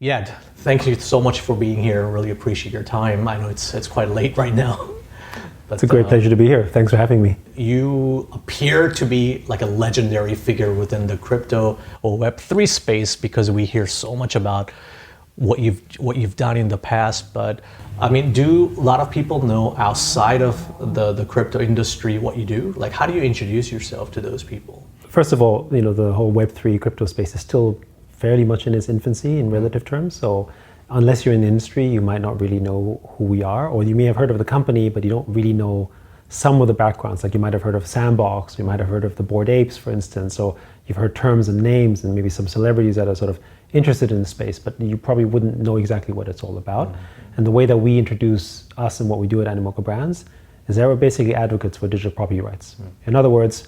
Yeah, thank you so much for being here. Really appreciate your time. I know it's quite late right now. But, it's a great pleasure to be here. Thanks for having me. You appear to be like a legendary figure within the crypto or Web3 space because we hear so much about what you've done in the past. But I mean, do a lot of people know outside of the crypto industry what you do? Like, how do you introduce yourself to those people? First of all, the whole Web3 crypto space is still fairly much in its infancy in relative terms. So unless you're in the industry, you might not really know who we are, or you may have heard of the company, but you don't really know some of the backgrounds. Like you might have heard of Sandbox, you might have heard of the Bored Apes, for instance. So you've heard terms and names and maybe some celebrities that are sort of interested in the space, but you probably wouldn't know exactly what it's all about. Mm-hmm. And the way that we introduce us and what we do at Animoca Brands is that we're basically advocates for digital property rights. Mm-hmm. In other words,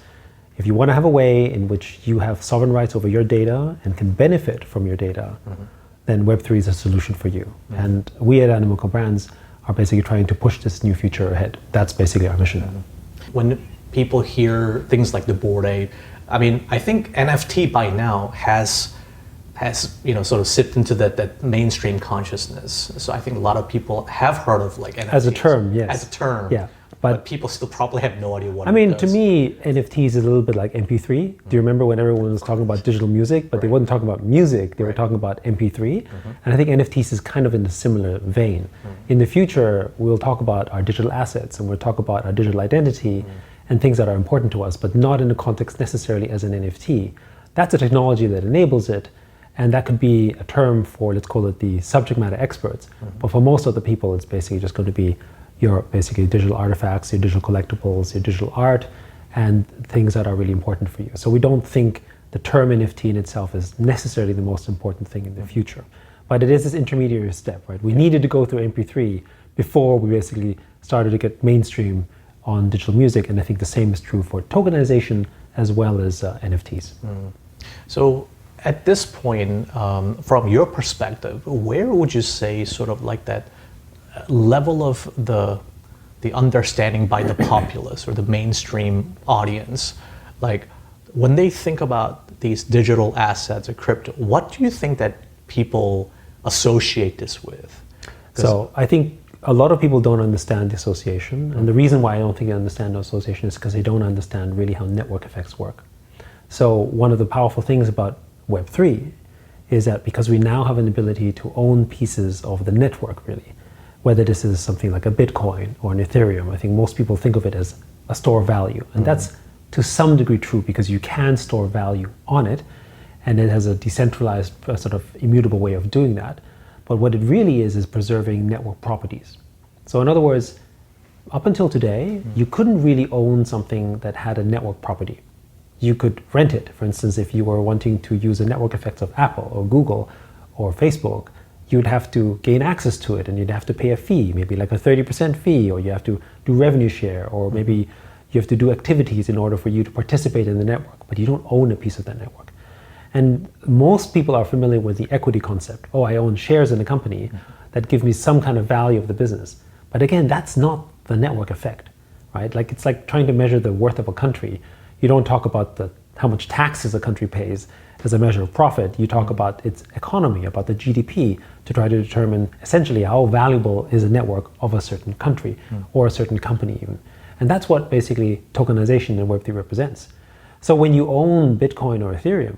if you want to have a way in which you have sovereign rights over your data and can benefit from your data, mm-hmm. then Web3 is a solution for you. Mm-hmm. And we at Animoca Brands are basically trying to push this new future ahead. That's basically our mission. Mm-hmm. When people hear things like the Bored Ape, I mean, I think NFT by now has sort of sipped into that mainstream consciousness. So I think a lot of people have heard of like NFTs. As a term, yes. As a term. Yeah. But people still probably have no idea what it does. To me, NFTs is a little bit like MP3. Mm-hmm. Do you remember when everyone was talking about digital music, but they weren't talking about music, they were talking about MP3? Mm-hmm. And I think NFTs is kind of in a similar vein. Mm-hmm. In the future, we'll talk about our digital assets and we'll talk about our digital identity and things that are important to us, but not in the context necessarily as an NFT. That's a technology that enables it, and that could be a term for, let's call it the subject matter experts. Mm-hmm. But for most of the people, it's basically just going to be your basically digital artifacts, your digital collectibles, your digital art, and things that are really important for you. So we don't think the term NFT in itself is necessarily the most important thing in the future. But it is this intermediary step, right? We needed to go through MP3 before we basically started to get mainstream on digital music, and I think the same is true for tokenization as well as NFTs. Mm. So at this point, from your perspective, where would you say sort of like that level of the understanding by the populace or the mainstream audience, like when they think about these digital assets or crypto, what do you think that people associate this with? So I think a lot of people don't understand the association, and the reason why I don't think they understand the association is because they don't understand really how network effects work. So one of the powerful things about Web3 is that because we now have an ability to own pieces of the network, really, whether this is something like a Bitcoin or an Ethereum, I think most people think of it as a store of value. And that's to some degree true because you can store value on it, and it has a decentralized sort of immutable way of doing that. But what it really is preserving network properties. So in other words, up until today, you couldn't really own something that had a network property. You could rent it. For instance, if you were wanting to use the network effects of Apple or Google or Facebook, you'd have to gain access to it and you'd have to pay a fee, maybe like a 30% fee, or you have to do revenue share, or maybe you have to do activities in order for you to participate in the network, but you don't own a piece of that network. And most people are familiar with the equity concept. Oh, I own shares in a company that give me some kind of value of the business. But again, that's not the network effect, right? Like it's like trying to measure the worth of a country. You don't talk about how much taxes a country pays as a measure of profit. You talk about its economy, about the GDP, to try to determine essentially how valuable is a network of a certain country or a certain company even. And that's what basically tokenization in Web3 represents. So when you own Bitcoin or Ethereum,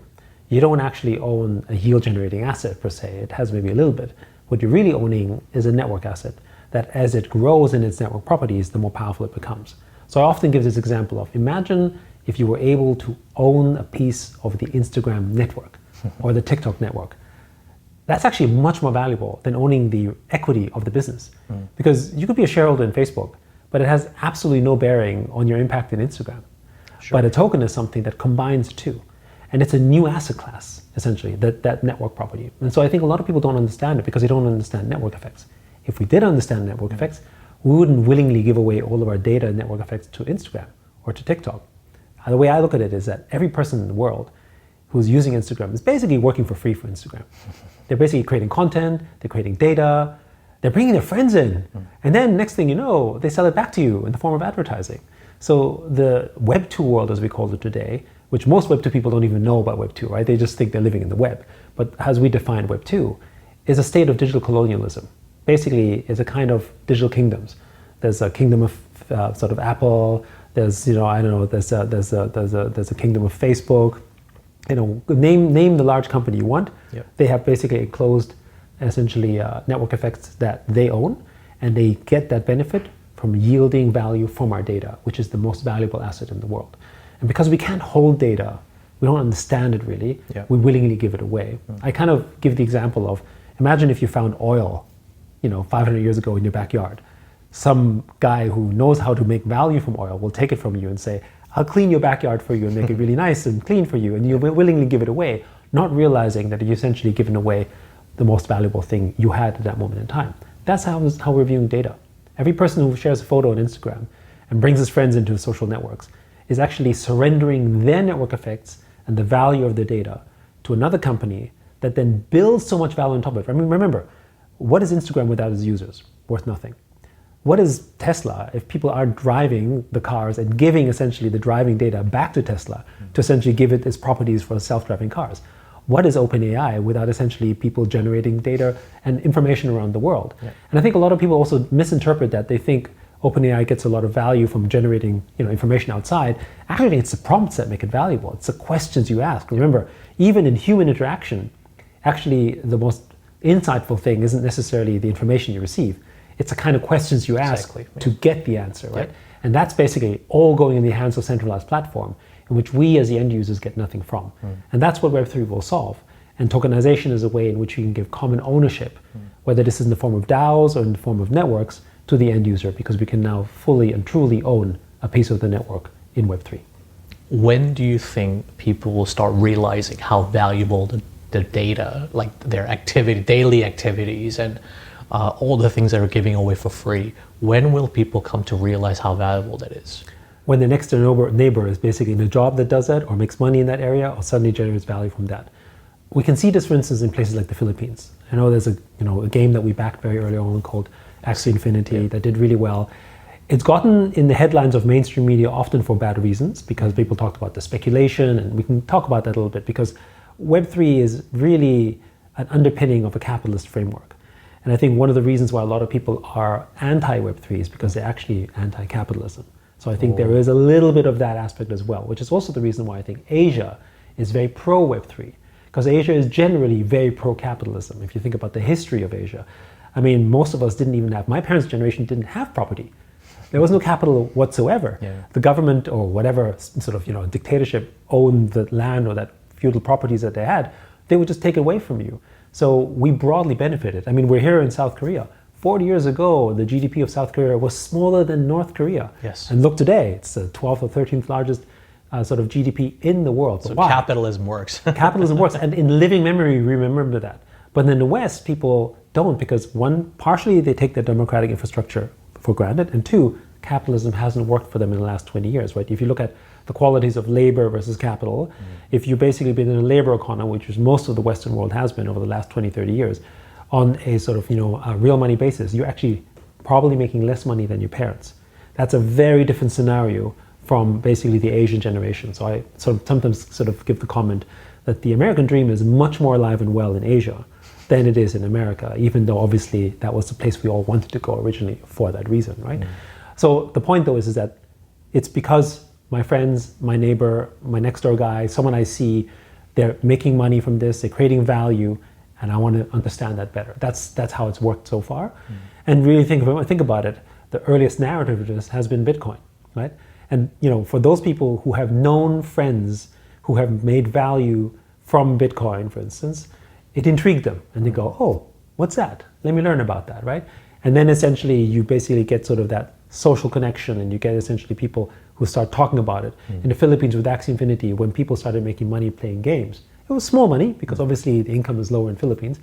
you don't actually own a yield generating asset per se. It has maybe a little bit. What you're really owning is a network asset that as it grows in its network properties, the more powerful it becomes. So I often give this example of, imagine if you were able to own a piece of the Instagram network or the TikTok network. That's actually much more valuable than owning the equity of the business. Because you could be a shareholder in Facebook, but it has absolutely no bearing on your impact in Instagram. Sure. But a token is something that combines the two. And it's a new asset class, essentially, that network property. And so I think a lot of people don't understand it because they don't understand network effects. If we did understand network effects, we wouldn't willingly give away all of our data and network effects to Instagram or to TikTok. The way I look at it is that every person in the world who's using Instagram is basically working for free for Instagram. They're basically creating content, they're creating data, they're bringing their friends in. And then next thing you know, they sell it back to you in the form of advertising. So the Web2 world, as we call it today, which most Web2 people don't even know about Web2, right? They just think they're living in the web. But as we define Web2, is a state of digital colonialism. Basically, it's a kind of digital kingdoms. There's a kingdom of sort of Apple. There's, I don't know. There's a kingdom of Facebook. Name the large company you want. Yep. They have basically enclosed, essentially, network effects that they own, and they get that benefit from yielding value from our data, which is the most valuable asset in the world. And because we can't hold data, we don't understand it really. Yeah. We willingly give it away. I kind of give the example of, imagine if you found oil, 500 years ago in your backyard. Some guy who knows how to make value from oil will take it from you and say, I'll clean your backyard for you and make it really nice and clean for you, and you willingly give it away, not realizing that you're essentially giving away the most valuable thing you had at that moment in time. That's how we're viewing data. Every person who shares a photo on Instagram and brings his friends into social networks is actually surrendering their network effects and the value of their data to another company that then builds so much value on top of it. I mean, remember, what is Instagram without its users? Worth nothing. What is Tesla if people are driving the cars and giving essentially the driving data back to Tesla to essentially give it its properties for self-driving cars? What is OpenAI without essentially people generating data and information around the world? Yeah. And I think a lot of people also misinterpret that. They think OpenAI gets a lot of value from generating information outside. Actually, it's the prompts that make it valuable. It's the questions you ask. Remember, even in human interaction, actually the most insightful thing isn't necessarily the information you receive. It's the kind of questions you ask to get the answer, right? Yep. And that's basically all going in the hands of a centralized platform in which we as the end users get nothing from. And that's what Web3 will solve. And tokenization is a way in which we can give common ownership, whether this is in the form of DAOs or in the form of networks, to the end user, because we can now fully and truly own a piece of the network in Web3. When do you think people will start realizing how valuable the data, like their daily activities and all the things that are giving away for free, when will people come to realize how valuable that is? When the next door neighbor is basically in a job that does that or makes money in that area or suddenly generates value from that. We can see this, for instance, in places like the Philippines. I know there's a game that we backed very early on called Axie Infinity that did really well. It's gotten in the headlines of mainstream media often for bad reasons, because people talked about the speculation, and we can talk about that a little bit, because Web3 is really an underpinning of a capitalist framework. And I think one of the reasons why a lot of people are anti-Web3 is because they're actually anti-capitalism. So I think there is a little bit of that aspect as well, which is also the reason why I think Asia is very pro-Web3, because Asia is generally very pro-capitalism. If you think about the history of Asia, I mean, most of us didn't even have, my parents' generation didn't have property. There was no capital whatsoever. Yeah. The government or whatever sort of dictatorship owned the land or that feudal properties that they had, they would just take it away from you. So we broadly benefited. I mean, we're here in South Korea. 40 years ago, the GDP of South Korea was smaller than North Korea. Yes. And look today, it's the 12th or 13th largest sort of GDP in the world. So capitalism works. Capitalism works. And in living memory, we remember that. But in the West, people don't, because one, partially they take their democratic infrastructure for granted, and two, capitalism hasn't worked for them in the last 20 years, right? If you look at the qualities of labor versus capital, if you've basically been in a labor economy, which is most of the Western world has been over the last 20, 30 years, on a sort of, a real money basis, you're actually probably making less money than your parents. That's a very different scenario from basically the Asian generation. So I sometimes sort of give the comment that the American dream is much more alive and well in Asia than it is in America, even though obviously that was the place we all wanted to go originally for that reason, right? So the point though is that it's because my friends, my neighbor, my next door guy, someone I see, they're making money from this, they're creating value, and I want to understand that better. That's how it's worked so far. And really think about it, the earliest narrative of this has been Bitcoin, right? And for those people who have known friends who have made value from Bitcoin, for instance, it intrigued them, and they go, oh, what's that? Let me learn about that, right? And then essentially you basically get sort of that social connection, and you get essentially people who start talking about it. In the Philippines with Axie Infinity, when people started making money playing games, it was small money because obviously the income is lower in Philippines.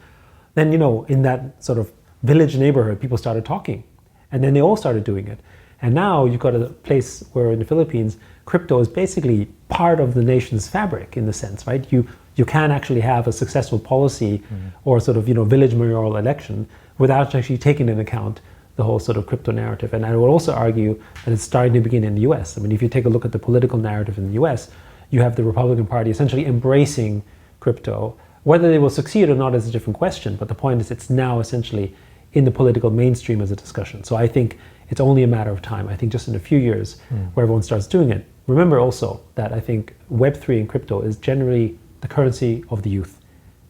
Then, in that sort of village neighborhood, people started talking, and then they all started doing it. And now you've got a place where in the Philippines, crypto is basically part of the nation's fabric in the sense, right? You can actually have a successful policy or sort of, village mayoral election without actually taking into account the whole sort of crypto narrative. And I would also argue that it's starting to begin in the US. I mean, if you take a look at the political narrative in the US, you have the Republican Party essentially embracing crypto Whether they will succeed or not is a different question, but the point is it's now essentially in the political mainstream as a discussion. So I think it's only a matter of time. I think just in a few years where everyone starts doing it. Remember also that I think Web3 and crypto is generally the currency of the youth.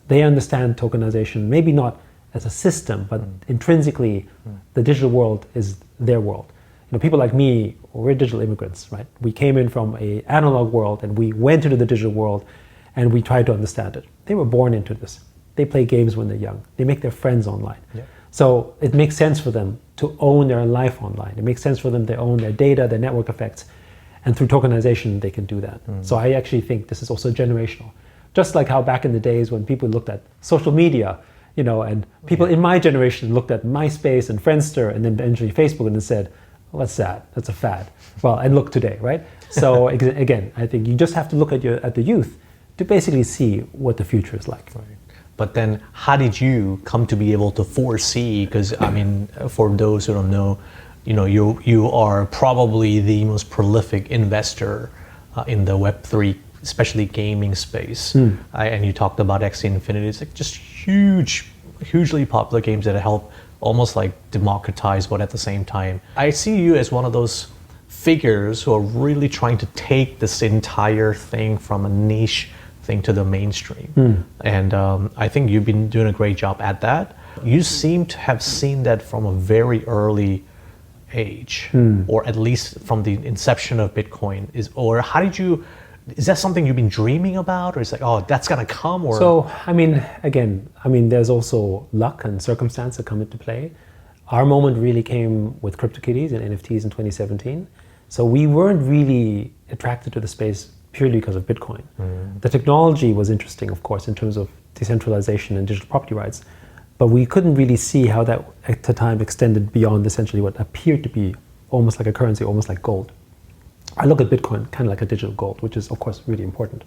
They understand tokenization, maybe not as a system, but intrinsically the digital world is their world. You know, people like me, we're digital immigrants, right? We came in from an analog world and we went into the digital world and we tried to understand it. They were born into this. They play games when they're young. They make their friends online. Yeah. So it makes sense for them to own their life online. It makes sense for them to own their data, their network effects, and through tokenization they can do that. So I actually think this is also generational. Just like how back in the days when people looked at social media, you know, and people in my generation looked at MySpace and Friendster and then eventually Facebook and then said, well, what's that? That's a fad. Well, and look today, right? So again, I think you just have to look at the youth to basically see what the future is like. Right. But then how did you come to be able to foresee, because I mean, for those who don't know, you know, you are probably the most prolific investor in the Web3, especially gaming space. And you talked about Axie Infinity. It's like just hugely popular games that help almost like democratize, but at the same time, I see you as one of those figures who are really trying to take this entire thing from a niche thing to the mainstream. And I think you've been doing a great job at that. You seem to have seen that from a very early age, or at least from the inception of Bitcoin. Is that something you've been dreaming about, or is it like, oh, that's gonna come? Or so, I mean, again, there's also luck and circumstance that come into play. Our moment really came with CryptoKitties and NFTs in 2017. So we weren't really attracted to the space purely because of Bitcoin. The technology was interesting, of course, in terms of decentralization and digital property rights, but we couldn't really see how that at the time extended beyond essentially what appeared to be almost like a currency, almost like gold. I look at Bitcoin kind of like a digital gold, which is of course really important.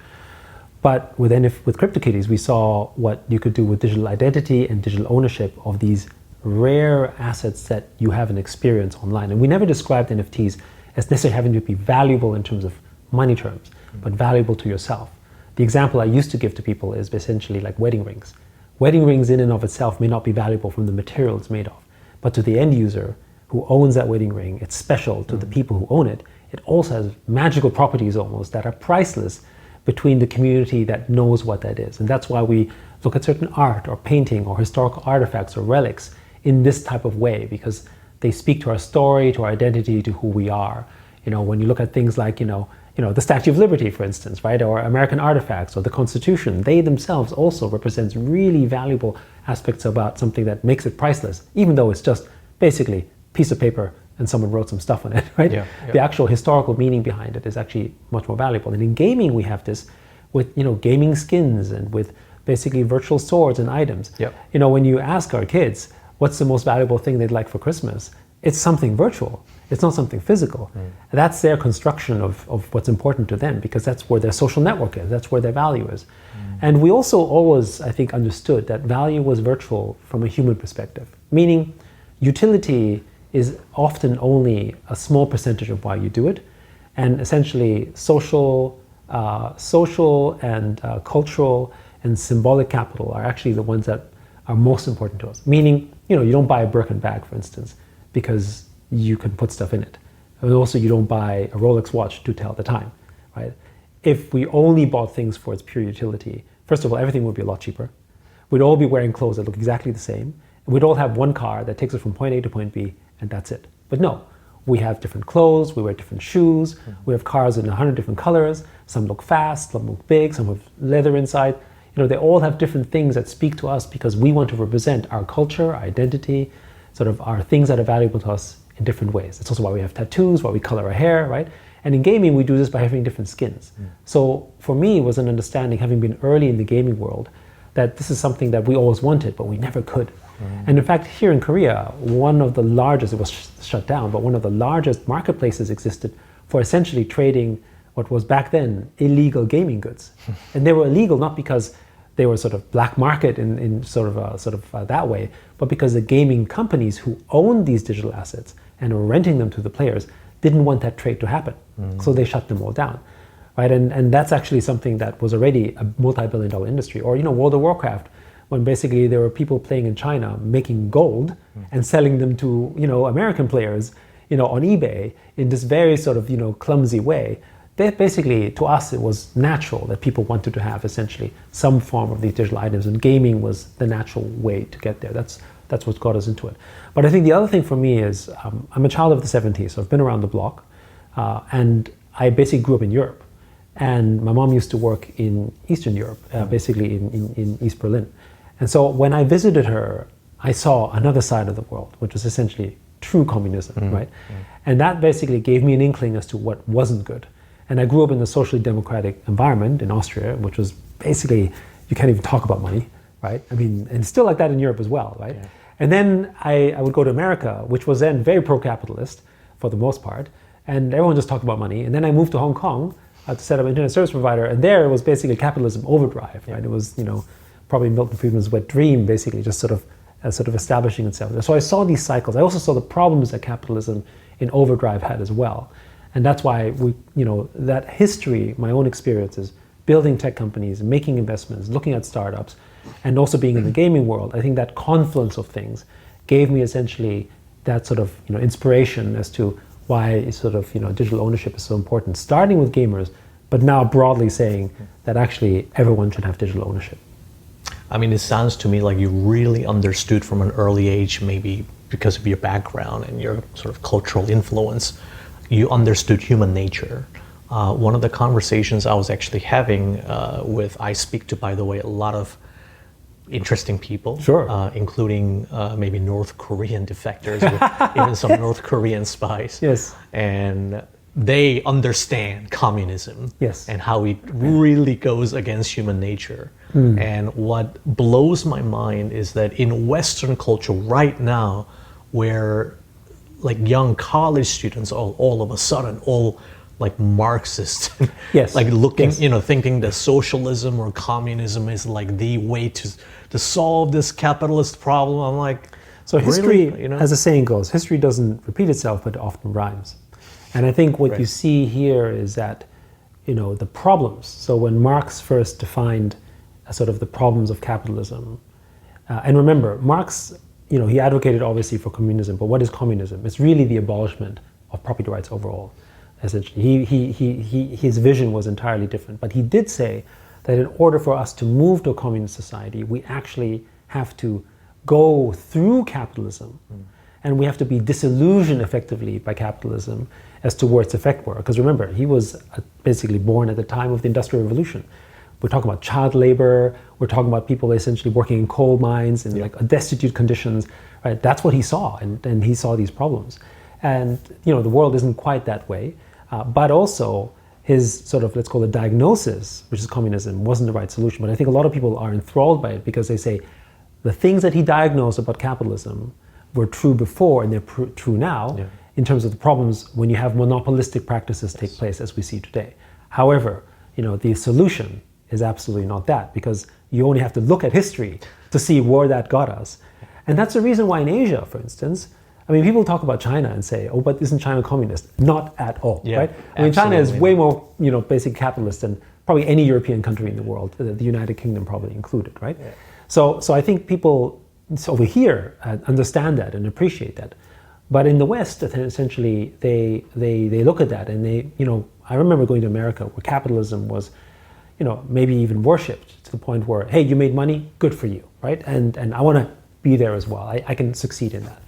But with CryptoKitties, we saw what you could do with digital identity and digital ownership of these rare assets that you have an experience online. And we never described NFTs as necessarily having to be valuable in terms of money terms, but valuable to yourself. The example I used to give to people is essentially like wedding rings. Wedding rings in and of itself may not be valuable from the material it's made of, but to the end user who owns that wedding ring, it's special to the people who own it. It also has magical properties almost that are priceless between the community that knows what that is. And that's why we look at certain art or painting or historical artifacts or relics in this type of way, because they speak to our story, to our identity, to who we are. You know, when you look at things like, the Statue of Liberty, for instance, right, or American artifacts or the Constitution, they themselves also represent really valuable aspects about something that makes it priceless, even though it's just basically a piece of paper and someone wrote some stuff on it, right? Yeah. The actual historical meaning behind it is actually much more valuable. And in gaming, we have this with, gaming skins and with basically virtual swords and items. Yep. When you ask our kids, what's the most valuable thing they'd like for Christmas? It's something virtual. It's not something physical. That's their construction of what's important to them, because that's where their social network is. That's where their value is. And we also always, I think, understood that value was virtual from a human perspective, meaning utility is often only a small percentage of why you do it. And essentially social and cultural and symbolic capital are actually the ones that are most important to us. Meaning, you don't buy a Birkin bag, for instance, because you can put stuff in it. And also you don't buy a Rolex watch to tell the time, right? If we only bought things for its pure utility, first of all, everything would be a lot cheaper. We'd all be wearing clothes that look exactly the same. We'd all have one car that takes us from point A to point B, and that's it. But no, we have different clothes, we wear different shoes, we have cars in 100 different colors. Some look fast, some look big, some have leather inside. They all have different things that speak to us because we want to represent our culture, our identity, sort of our things that are valuable to us in different ways. It's also why we have tattoos, why we color our hair, right? And in gaming, we do this by having different skins. So for me, it was an understanding, having been early in the gaming world, that this is something that we always wanted, but we never could. And in fact, here in Korea, one of the largest, it was shut down, but one of the largest marketplaces existed for essentially trading what was back then illegal gaming goods. And they were illegal not because they were sort of black market in that way, but because the gaming companies who owned these digital assets and were renting them to the players didn't want that trade to happen. So they shut them all down. right? And that's actually something that was already a multi-billion-dollar industry. Or World of Warcraft, when basically there were people playing in China making gold and selling them to American players on eBay in this very sort of clumsy way. That basically, to us, it was natural that people wanted to have essentially some form of these digital items, and gaming was the natural way to get there. That's what got us into it. But I think the other thing for me is I'm a child of the 70s, so I've been around the block, and I basically grew up in Europe. And my mom used to work in Eastern Europe, basically in East Berlin. And so when I visited her, I saw another side of the world, which was essentially true communism, right? And that basically gave me an inkling as to what wasn't good. And I grew up in a socially democratic environment in Austria, which was basically, you can't even talk about money, right? I mean, and it's still like that in Europe as well, right? Yeah. And then I would go to America, which was then very pro-capitalist for the most part, and everyone just talked about money. And then I moved to Hong Kong to set up an internet service provider, and there it was basically capitalism overdrive, right? It was, probably Milton Friedman's wet dream, basically just sort of establishing itself. So I saw these cycles. I also saw the problems that capitalism in overdrive had as well. And that's why that history, my own experiences, building tech companies, making investments, looking at startups, and also being in the gaming world, I think that confluence of things gave me essentially that sort of inspiration as to why sort of digital ownership is so important, starting with gamers, but now broadly saying that actually everyone should have digital ownership. I mean, it sounds to me like you really understood from an early age, maybe because of your background and your sort of cultural influence, you understood human nature. One of the conversations I was actually having I speak to, by the way, a lot of interesting people, sure, including maybe North Korean defectors, with even some North Korean spies. Yes. And they understand communism, yes, and how it really goes against human nature. And what blows my mind is that in Western culture right now, where like young college students all of a sudden all like Marxists, yes, like looking, yes, thinking that socialism or communism is like the way to solve this capitalist problem. I'm like, so history, really? As the saying goes, history doesn't repeat itself, but it often rhymes. And I think what you see here is that, the problems. So when Marx first defined sort of the problems of capitalism, and remember, Marx, he advocated obviously for communism, but what is communism? It's really the abolishment of property rights overall. Essentially, his vision was entirely different. But he did say that in order for us to move to a communist society, we actually have to go through capitalism, and we have to be disillusioned effectively by capitalism as to where its effect were. Because remember, he was basically born at the time of the Industrial Revolution. We're talking about child labor. We're talking about people essentially working in coal mines in like destitute conditions. Right? That's what he saw, and he saw these problems. And the world isn't quite that way. But also his sort of, let's call it diagnosis, which is communism, wasn't the right solution. But I think a lot of people are enthralled by it because they say the things that he diagnosed about capitalism were true before and they're true now in terms of the problems when you have monopolistic practices take place as we see today. However, the solution is absolutely not that, because you only have to look at history to see where that got us. And that's the reason why in Asia, for instance, I mean, people talk about China and say, oh, but isn't China communist? Not at all, right? I mean, China is way more, basic capitalist than probably any European country in the world, the United Kingdom probably included, right? Yeah. So I think people over here understand that and appreciate that. But in the West, essentially, they look at that and they, I remember going to America where capitalism was, maybe even worshipped to the point where, hey, you made money, good for you, right? And I want to be there as well. I can succeed in that.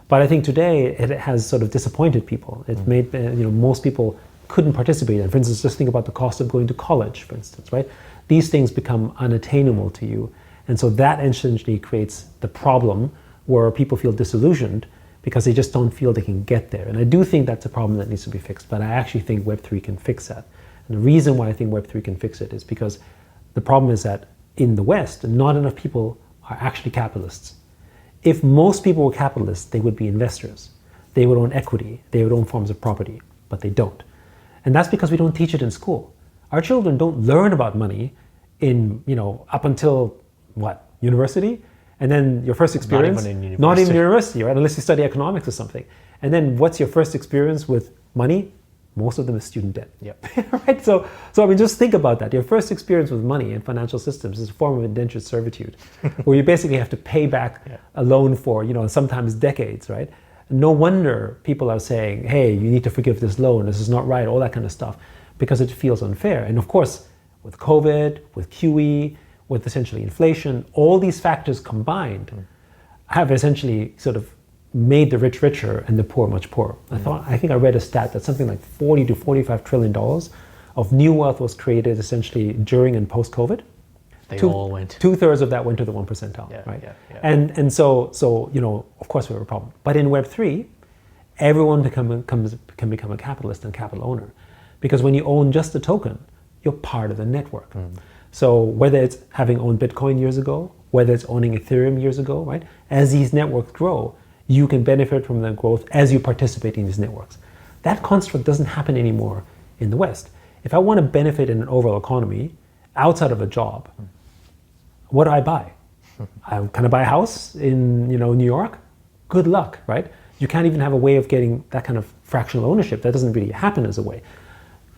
But I think today it has sort of disappointed people. It made, most people couldn't participate in. For instance, just think about the cost of going to college, for instance, right? These things become unattainable to you. And so that essentially creates the problem where people feel disillusioned because they just don't feel they can get there. And I do think that's a problem that needs to be fixed, but I actually think Web3 can fix that. And the reason why I think Web3 can fix it is because the problem is that in the West, not enough people are actually capitalists. If most people were capitalists, they would be investors. They would own equity. They would own forms of property, but they don't. And that's because we don't teach it in school. Our children don't learn about money in, up until, university? And then your first experience? Not even university, right? Unless you study economics or something. And then what's your first experience with money? most of them is student debt. Yep. Right? So I mean, just think about that. Your first experience with money and financial systems is a form of indentured servitude, where you basically have to pay back a loan for, sometimes decades, right? No wonder people are saying, hey, you need to forgive this loan, this is not right, all that kind of stuff, because it feels unfair. And of course, with COVID, with QE, with essentially inflation, all these factors combined have essentially sort of made the rich richer and the poor much poorer. I think I read a stat that something like $40 to $45 trillion of new wealth was created essentially during and post-COVID. They all went. 2/3 of that went to the 1%, right? Yeah. And so of course we have a problem. But in Web3, everyone can become a capitalist and capital owner, because when you own just a token, you're part of the network. So whether it's having owned Bitcoin years ago, whether it's owning Ethereum years ago, right? As these networks grow, you can benefit from the growth as you participate in these networks. That construct doesn't happen anymore in the West. If I want to benefit in an overall economy outside of a job, what do I buy? Can I buy a house in New York? Good luck, right? You can't even have a way of getting that kind of fractional ownership. That doesn't really happen as a way.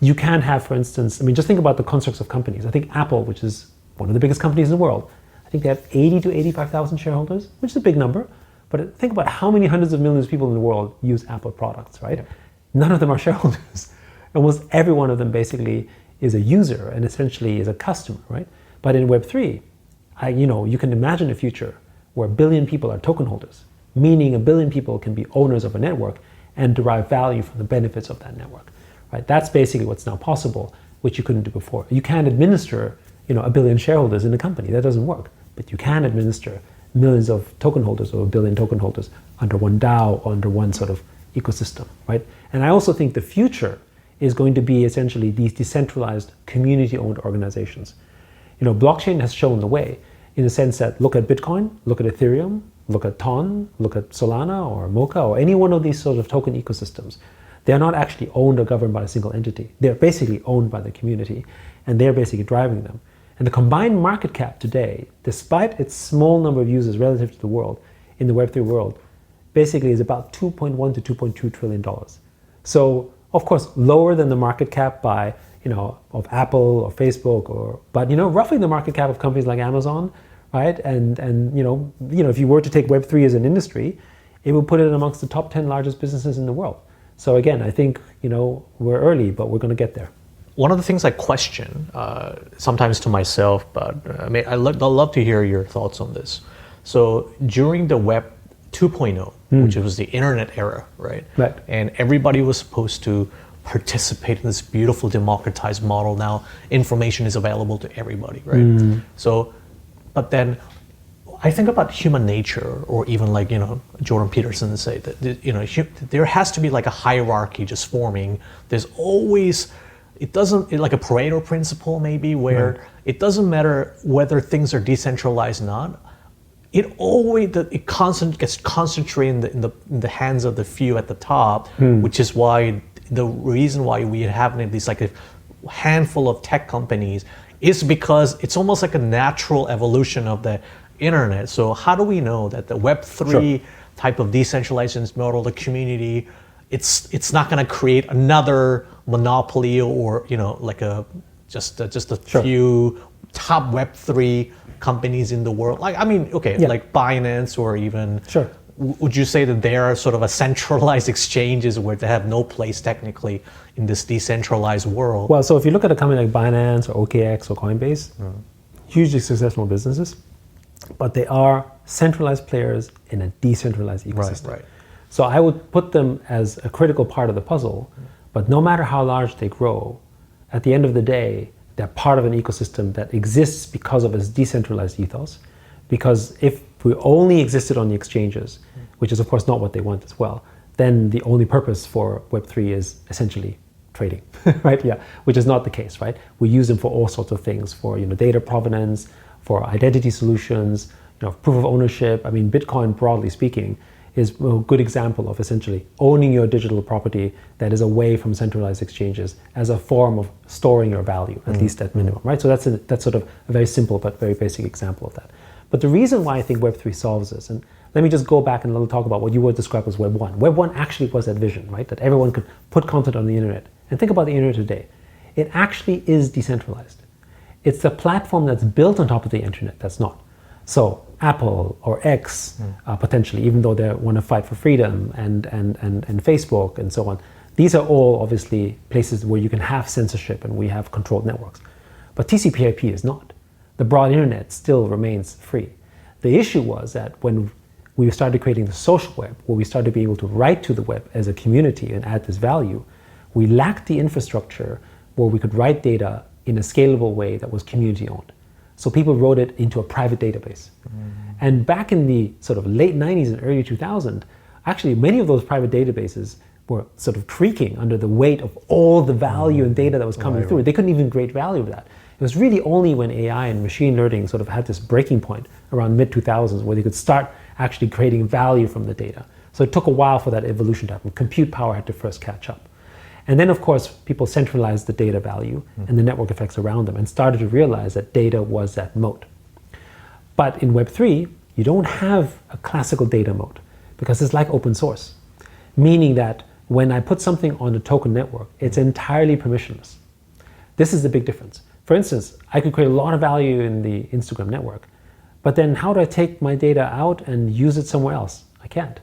You can have, for instance, just think about the constructs of companies. I think Apple, which is one of the biggest companies in the world, I think they have 80 to 85,000 shareholders, which is a big number. But think about how many hundreds of millions of people in the world use Apple products, right? Yeah. None of them are shareholders. Almost every one of them basically is a user and essentially is a customer, right? But in Web3, you can imagine a future where 1 billion people are token holders, meaning 1 billion people can be owners of a network and derive value from the benefits of that network, right? That's basically what's now possible, which you couldn't do before. You can't administer, 1 billion shareholders in a company. That doesn't work. But you can administer millions of token holders or 1 billion token holders under one DAO or under one sort of ecosystem, right? And I also think the future is going to be essentially these decentralized community-owned organizations. Blockchain has shown the way in the sense that look at Bitcoin, look at Ethereum, look at Ton, look at Solana or Mocha or any one of these sort of token ecosystems. They're not actually owned or governed by a single entity. They're basically owned by the community, and they're basically driving them. And the combined market cap today, despite its small number of users relative to the world, in the Web3 world, basically is about $2.1 to $2.2 trillion. So, of course, lower than the market cap by, of Apple or Facebook, but roughly the market cap of companies like Amazon, right? And if you were to take Web3 as an industry, it would put it amongst the top 10 largest businesses in the world. So again, I think, we're early, but we're going to get there. One of the things I question sometimes to myself, but I'd love to hear your thoughts on this. So during the Web 2.0, which was the internet era, right? Right. And everybody was supposed to participate in this beautiful democratized model. Now information is available to everybody, right? So, but then I think about human nature, or even like, Jordan Peterson say that, there has to be like a hierarchy just forming. There's always, like a Pareto principle maybe, where it doesn't matter whether things are decentralized or not. It gets concentrated in the hands of the few at the top, which is why the reason why we have these like a handful of tech companies is because it's almost like a natural evolution of the internet. So how do we know that the Web3 type of decentralization model, the community, it's not going to create another monopoly or like just a few top Web3 companies in the world? Like like Binance or even. Would you say that they are sort of a centralized exchanges where they have no place technically in this decentralized world? Well, so if you look at a company like Binance or OKX or Coinbase, hugely successful businesses, but they are centralized players in a decentralized ecosystem. Right. So I would put them as a critical part of the puzzle, but no matter how large they grow, at the end of the day, they're part of an ecosystem that exists because of its decentralized ethos. Because if we only existed on the exchanges, which is of course not what they want as well, then the only purpose for Web3 is essentially trading, right? Yeah, which is not the case, right? We use them for all sorts of things, for data provenance, for identity solutions, proof of ownership. Bitcoin, broadly speaking, is a good example of essentially owning your digital property that is away from centralized exchanges as a form of storing your value, at least at minimum, right? So that's sort of a very simple but very basic example of that. But the reason why I think Web3 solves this, and let me just go back and talk about what you would describe as Web 1. Web 1 actually was that vision, right? That everyone could put content on the internet And think about the internet today. It actually is decentralized. It's the platform that's built on top of the internet that's not. So Apple or X, potentially, even though they want to fight for freedom, and Facebook and so on, these are all obviously places where you can have censorship and we have controlled networks. But TCP/IP is not. The broad internet still remains free. The issue was that when we started creating the social web, where we started being able to write to the web as a community and add this value, we lacked the infrastructure where we could write data in a scalable way that was community owned. So people wrote it into a private database. And back in the sort of late 90s and early 2000s, actually many of those private databases were sort of creaking under the weight of all the value and data that was coming through. They couldn't even create value of that. It was really only when AI and machine learning sort of had this breaking point around mid-2000s where they could start actually creating value from the data. So it took a while for that evolution to happen. Compute power had to first catch up. And then, of course, people centralized the data value and the network effects around them and started to realize that data was that moat. But in Web3, you don't have a classical data moat because it's like open source, meaning that when I put something on a token network, it's entirely permissionless. This is the big difference. For instance, I could create a lot of value in the Instagram network, but then how do I take my data out and use it somewhere else? I can't.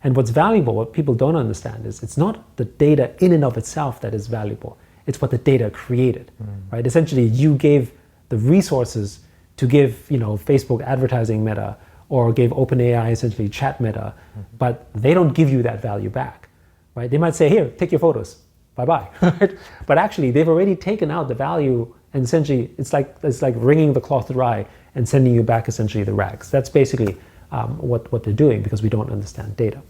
And what's valuable, what people don't understand, is it's not the data in and of itself that is valuable. It's what the data created, right? Essentially, you gave the resources to give, Facebook advertising Meta, or gave OpenAI essentially chat Meta, but they don't give you that value back, right? They might say, here, take your photos, bye-bye, right? But actually, they've already taken out the value, and essentially, it's like wringing the cloth dry and sending you back essentially the rags. That's basically what they're doing because we don't understand data.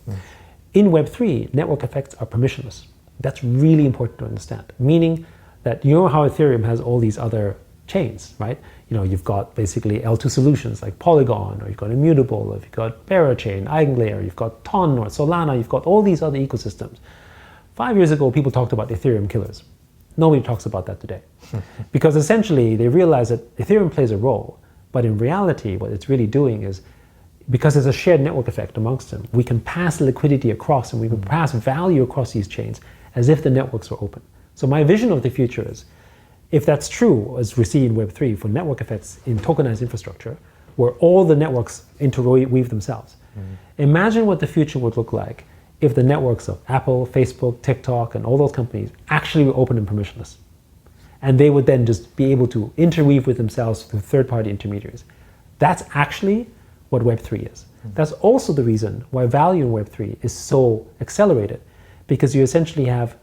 In Web3, network effects are permissionless. That's really important to understand, meaning that how Ethereum has all these other chains, right? You've got basically L2 solutions like Polygon, or you've got Immutable, or you've got Parachain, Eigenlayer, you've got Ton or Solana, you've got all these other ecosystems. 5 years ago, people talked about Ethereum killers. Nobody talks about that today. Because essentially, they realize that Ethereum plays a role, but in reality, what it's really doing is, because there's a shared network effect amongst them, we can pass liquidity across and we can pass value across these chains as if the networks were open. So my vision of the future is, if that's true, as we see in Web3 for network effects in tokenized infrastructure, where all the networks interweave themselves, imagine what the future would look like if the networks of Apple, Facebook, TikTok, and all those companies actually were open and permissionless. And they would then just be able to interweave with themselves through third-party intermediaries. That's actually what Web3 is. That's also the reason why value in Web3 is so accelerated, because you essentially have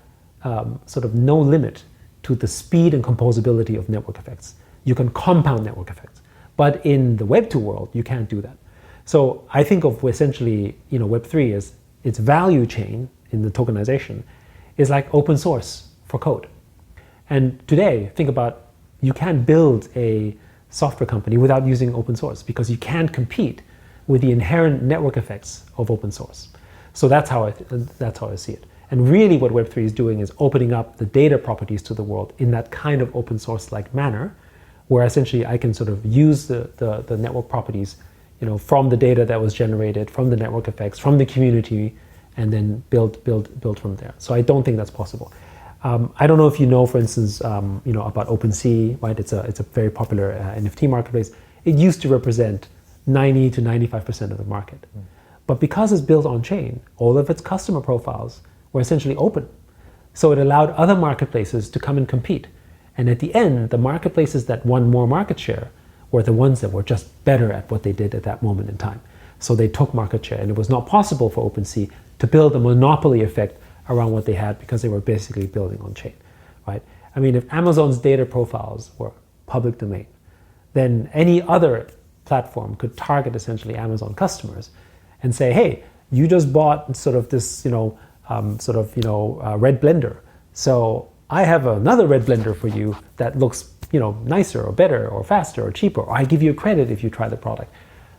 sort of no limit to the speed and composability of network effects. You can compound network effects. But in the Web2 world, you can't do that. So I think of essentially Web3 as its value chain in the tokenization is like open source for code. And today, think about, you can't build a software company without using open source because you can't compete with the inherent network effects of open source. So that's how I see it. And really what Web3 is doing is opening up the data properties to the world in that kind of open source-like manner, where essentially I can sort of use the network properties from the data that was generated, from the network effects, from the community, and then build from there. So I don't think that's possible. I don't know if for instance, about OpenSea, right? It's a very popular NFT marketplace. It used to represent 90 to 95% of the market. But because it's built on chain, all of its customer profiles were essentially open. So it allowed other marketplaces to come and compete. And at the end, the marketplaces that won more market share were the ones that were just better at what they did at that moment in time. So they took market share, and it was not possible for OpenSea to build a monopoly effect around what they had because they were basically building on chain, right? I mean, if Amazon's data profiles were public domain, then any other platform could target essentially Amazon customers and say, hey, you just bought sort of this, red blender. So I have another red blender for you that looks, nicer or better or faster or cheaper, or I give you a credit if you try the product.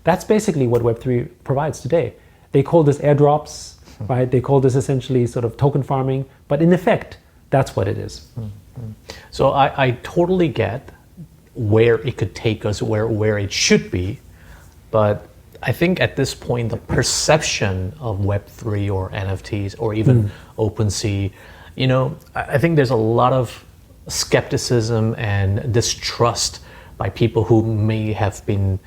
That's basically what Web3 provides today. They call this airdrops, right? They call this essentially sort of token farming, but in effect, that's what it is. So I totally get where it could take us, where it should be, but I think at this point, the perception of Web3 or NFTs or even OpenSea I think there's a lot of skepticism and distrust by people who may have been,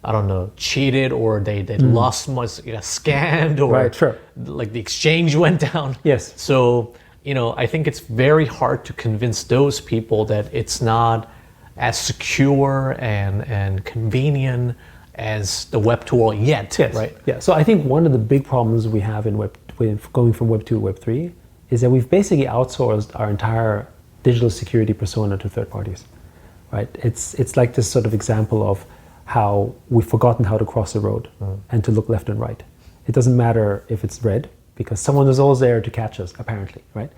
I don't know, cheated, or they lost much, scammed, or Right, sure. like the exchange went down. Yes. So, I think it's very hard to convince those people that it's not as secure and convenient as the Web 2 world yet, Yes. right? Yeah. So I think one of the big problems we have in going from Web 2 to Web 3 is that we've basically outsourced our entire digital security persona to third parties, right? It's like this sort of example of how we've forgotten how to cross the road and to look left and right. It doesn't matter if it's red, because someone is always there to catch us, apparently, right?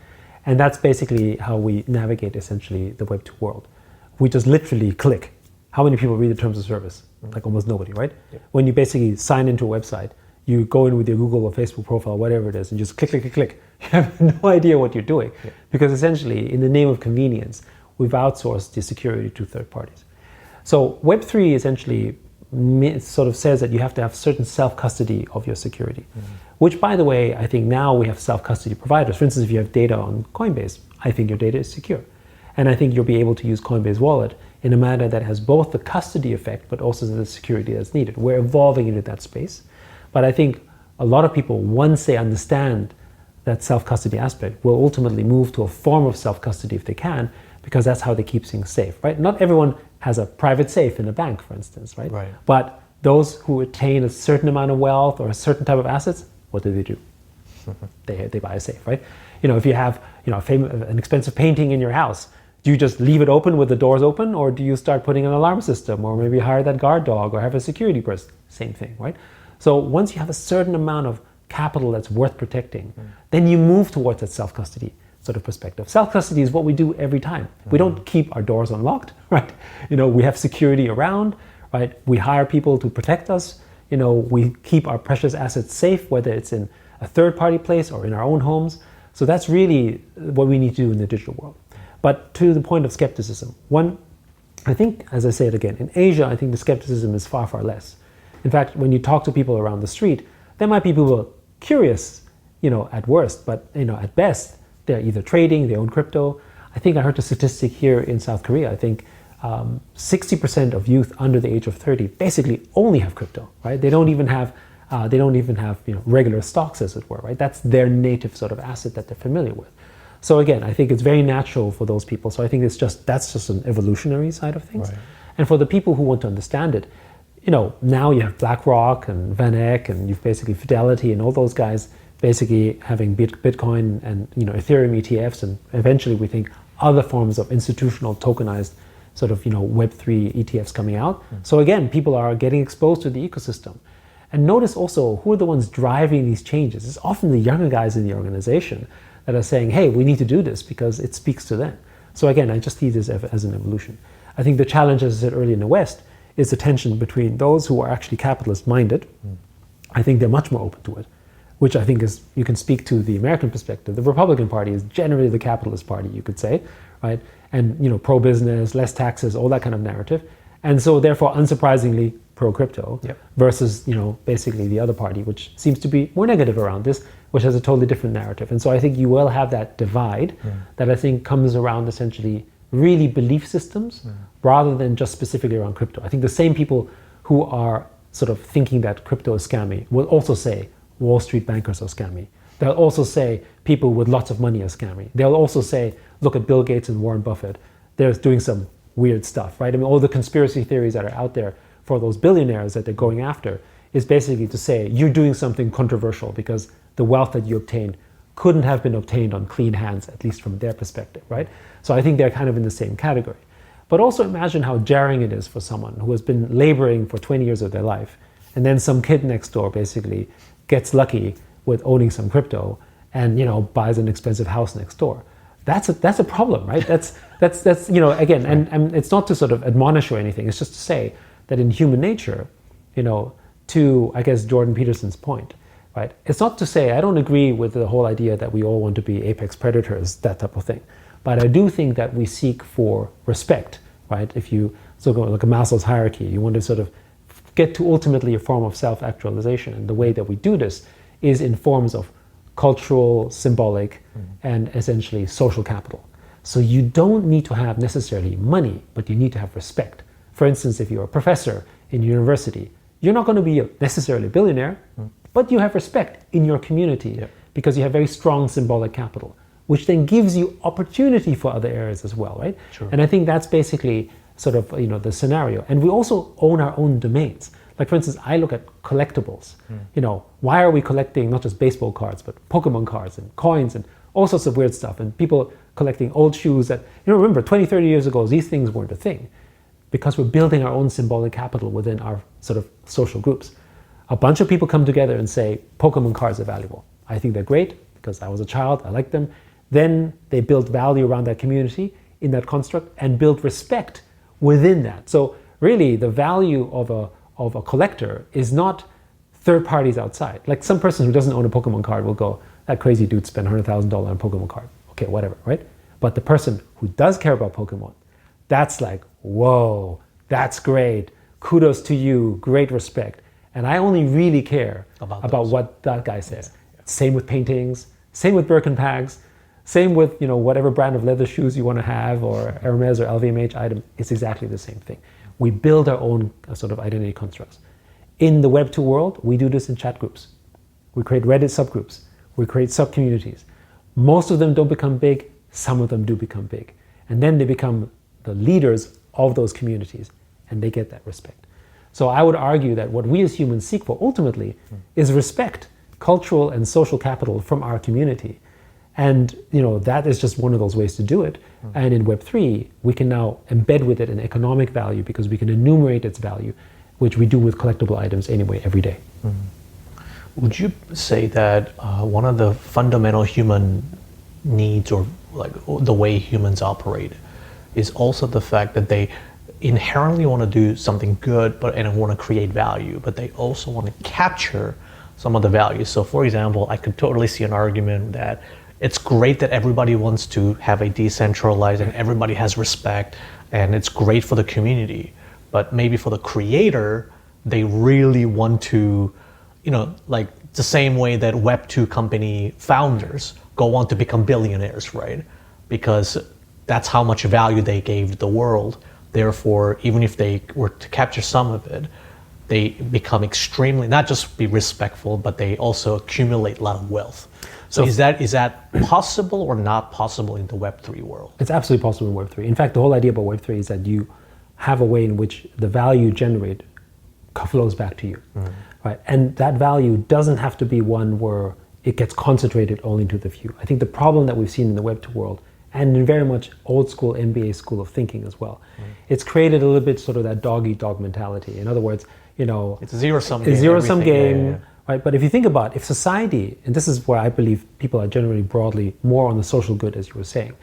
And that's basically how we navigate essentially the Web 2 world. We just literally click. How many people read the terms of service? Like almost nobody, right? Yeah. When you basically sign into a website, you go in with your Google or Facebook profile, whatever it is, and just click, click, click, click. You have no idea what you're doing. Yeah. Because essentially, in the name of convenience, we've outsourced the security to third parties. So Web3 essentially sort of says that you have to have certain self-custody of your security, which, by the way, I think now we have self-custody providers. For instance, if you have data on Coinbase, I think your data is secure. And I think you'll be able to use Coinbase Wallet in a manner that has both the custody effect, but also the security that's needed. We're evolving into that space. But I think a lot of people, once they understand that self-custody aspect, will ultimately move to a form of self-custody if they can, because that's how they keep things safe, right? Not everyone has a private safe in a bank, for instance, right? Right. But those who attain a certain amount of wealth or a certain type of assets, what do? They buy a safe, right? If you have an expensive painting in your house, do you just leave it open with the doors open, or do you start putting an alarm system, or maybe hire that guard dog, or have a security person? Same thing, right? So once you have a certain amount of capital that's worth protecting, then you move towards that self-custody sort of perspective. Self-custody is what we do every time. We don't keep our doors unlocked, right? We have security around, right? We hire people to protect us. We keep our precious assets safe, whether it's in a third-party place or in our own homes. So that's really what we need to do in the digital world. But to the point of skepticism, I think, as I say it again, in Asia, I think the skepticism is far, far less. In fact, when you talk to people around the street, there might be people curious, at worst, but, at best, they're either trading, they own crypto. I think I heard a statistic here in South Korea. I think 60% of youth under the age of 30 basically only have crypto, right? They don't even have regular stocks, as it were, right? That's their native sort of asset that they're familiar with. So again, I think it's very natural for those people. So I think that's just an evolutionary side of things. Right. And for the people who want to understand it, now you have BlackRock and Van Eck, and you've basically Fidelity and all those guys basically having Bitcoin and Ethereum ETFs, and eventually we think other forms of institutional tokenized sort of Web3 ETFs coming out. So again, people are getting exposed to the ecosystem. And notice also who are the ones driving these changes. It's often the younger guys in the organization that are saying, hey, we need to do this because it speaks to them. So again, I just see this as an evolution. I think the challenge, as I said earlier in the West, is the tension between those who are actually capitalist-minded. I think they're much more open to it, which I think is, you can speak to the American perspective. The Republican Party is generally the capitalist party, you could say, right? And, pro-business, less taxes, all that kind of narrative. And so therefore, unsurprisingly, pro-crypto, versus, basically the other party, which seems to be more negative around this, which has a totally different narrative. And so I think you will have that divide that I think comes around essentially really belief systems rather than just specifically around crypto. I think the same people who are sort of thinking that crypto is scammy will also say Wall Street bankers are scammy. They'll also say people with lots of money are scammy. They'll also say, look at Bill Gates and Warren Buffett. They're doing some weird stuff, right? I mean, all the conspiracy theories that are out there for those billionaires that they're going after is basically to say you're doing something controversial because the wealth that you obtained couldn't have been obtained on clean hands, at least from their perspective, right? So I think they're kind of in the same category. But also imagine how jarring it is for someone who has been laboring for 20 years of their life, and then some kid next door basically gets lucky with owning some crypto and buys an expensive house next door. That's a problem, right? That's again, and it's not to sort of admonish or anything. It's just to say that in human nature, to I guess Jordan Peterson's point, right? It's not to say I don't agree with the whole idea that we all want to be apex predators, that type of thing. But I do think that we seek for respect, right? If you go like a Maslow's hierarchy, you want to sort of get to ultimately a form of self-actualization. And the way that we do this is in forms of cultural, symbolic, and essentially social capital. So you don't need to have necessarily money, but you need to have respect. For instance, if you're a professor in university, you're not going to be necessarily a billionaire, but you have respect in your community because you have very strong symbolic capital, which then gives you opportunity for other areas as well, right? Sure. And I think that's basically sort of the scenario. And we also own our own domains. Like for instance, I look at collectibles. Why are we collecting not just baseball cards, but Pokemon cards and coins and all sorts of weird stuff, and people collecting old shoes that, remember 20, 30 years ago, these things weren't a thing, because we're building our own symbolic capital within our sort of social groups. A bunch of people come together and say, Pokemon cards are valuable. I think they're great because I was a child, I liked them. Then they build value around that community in that construct and build respect within that. So really the value of a collector is not third parties outside. Like some person who doesn't own a Pokemon card will go, that crazy dude spent $100,000 on a Pokemon card. Okay, whatever, right? But the person who does care about Pokemon, that's like, whoa, that's great. Kudos to you, great respect. And I only really care about what that guy says. Yeah. Same with paintings, same with Birkenbags, same with whatever brand of leather shoes you want to have, or Hermes or LVMH item. It's exactly the same thing. We build our own sort of identity constructs. In the Web2 world, we do this in chat groups. We create Reddit subgroups. We create sub-communities. Most of them don't become big. Some of them do become big. And then they become the leaders of those communities, and they get that respect. So I would argue that what we as humans seek for ultimately is respect, cultural and social capital from our community. And that is just one of those ways to do it. And in Web3, we can now embed with it an economic value because we can enumerate its value, which we do with collectible items anyway every day. Would you say that one of the fundamental human needs, or like the way humans operate, is also the fact that they inherently want to do something good, and want to create value, but they also want to capture some of the value? So for example, I could totally see an argument that it's great that everybody wants to have a decentralized and everybody has respect, and it's great for the community, but maybe for the creator, they really want to, like the same way that Web2 company founders go on to become billionaires, right? Because that's how much value they gave the world. Therefore, even if they were to capture some of it, they become extremely, not just be respectful, but they also accumulate a lot of wealth. So is that possible or not possible in the Web3 world? It's absolutely possible in Web3. In fact, the whole idea about Web3 is that you have a way in which the value generated flows back to you, right? And that value doesn't have to be one where it gets concentrated only to the few. I think the problem that we've seen in the Web2 world, and in very much old school MBA school of thinking as well, it's created a little bit sort of that dog-eat-dog mentality. In other words, it's a zero-sum game. It's a zero-sum game, yeah. Right? But if you think about, if society, and this is where I believe people are generally broadly more on the social good, as you were saying,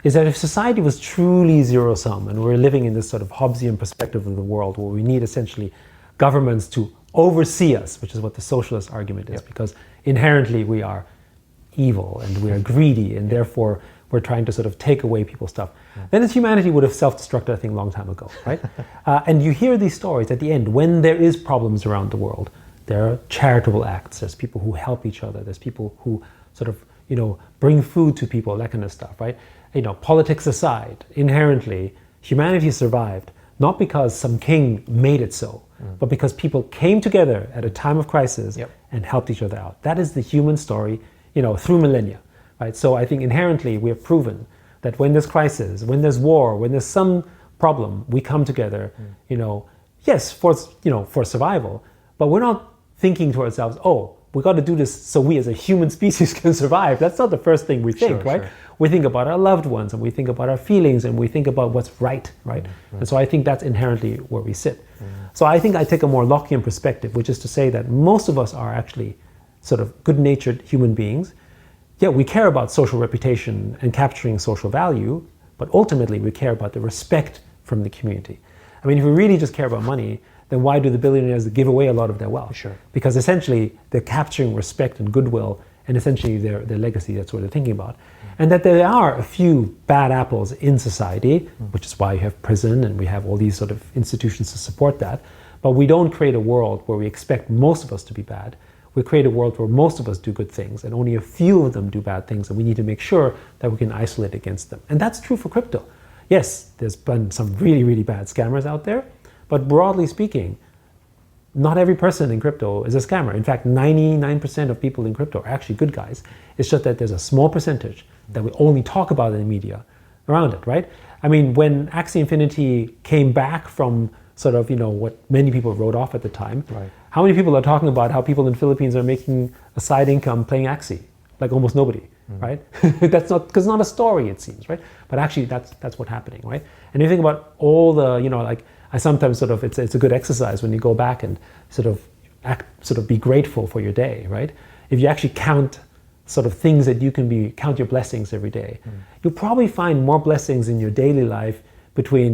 is that if society was truly zero-sum, and we're living in this sort of Hobbesian perspective of the world where we need essentially governments to oversee us, which is what the socialist argument is, because inherently we are evil and we are greedy, and therefore we're trying to sort of take away people's stuff. Then as humanity would have self-destructed, I think, a long time ago, right? And you hear these stories at the end, when there is problems around the world, there are charitable acts, there's people who help each other, there's people who sort of, bring food to people, that kind of stuff, right? Politics aside, inherently, humanity survived, not because some king made it so, but because people came together at a time of crisis and helped each other out. That is the human story, through millennia, right? So I think inherently we have proven that when there's crisis, when there's war, when there's some problem, we come together, yes, for survival, but we're not thinking to ourselves, we got to do this so we as a human species can survive. That's not the first thing we think, right? Sure. We think about our loved ones, and we think about our feelings, and we think about what's right? And so I think that's inherently where we sit. So I think I take a more Lockean perspective, which is to say that most of us are actually sort of good-natured human beings. Yeah, we care about social reputation and capturing social value, but ultimately we care about the respect from the community. I mean, if we really just care about money, then why do the billionaires give away a lot of their wealth? Sure. Because essentially they're capturing respect and goodwill, and essentially their legacy, that's what they're thinking about. And that there are a few bad apples in society, which is why you have prison and we have all these sort of institutions to support that. But we don't create a world where we expect most of us to be bad. we create a world where most of us do good things and only a few of them do bad things, and we need to make sure that we can isolate against them. And that's true for crypto. Yes, there's been some really, really bad scammers out there, but broadly speaking, not every person in crypto is a scammer. In fact, 99% of people in crypto are actually good guys. It's just that there's a small percentage that we only talk about in the media around it, right? I mean, when Axie Infinity came back from sort of, what many people wrote off at the time, right. How many people are talking about how people in the Philippines are making a side income playing Axie? Like almost nobody, right? That's not, because it's not a story, it seems, right? But actually that's what's happening, right? And you think about all the, like I sometimes sort of, it's a good exercise when you go back and sort of be grateful for your day, right? If you actually count sort of things that you can count your blessings every day, you'll probably find more blessings in your daily life between,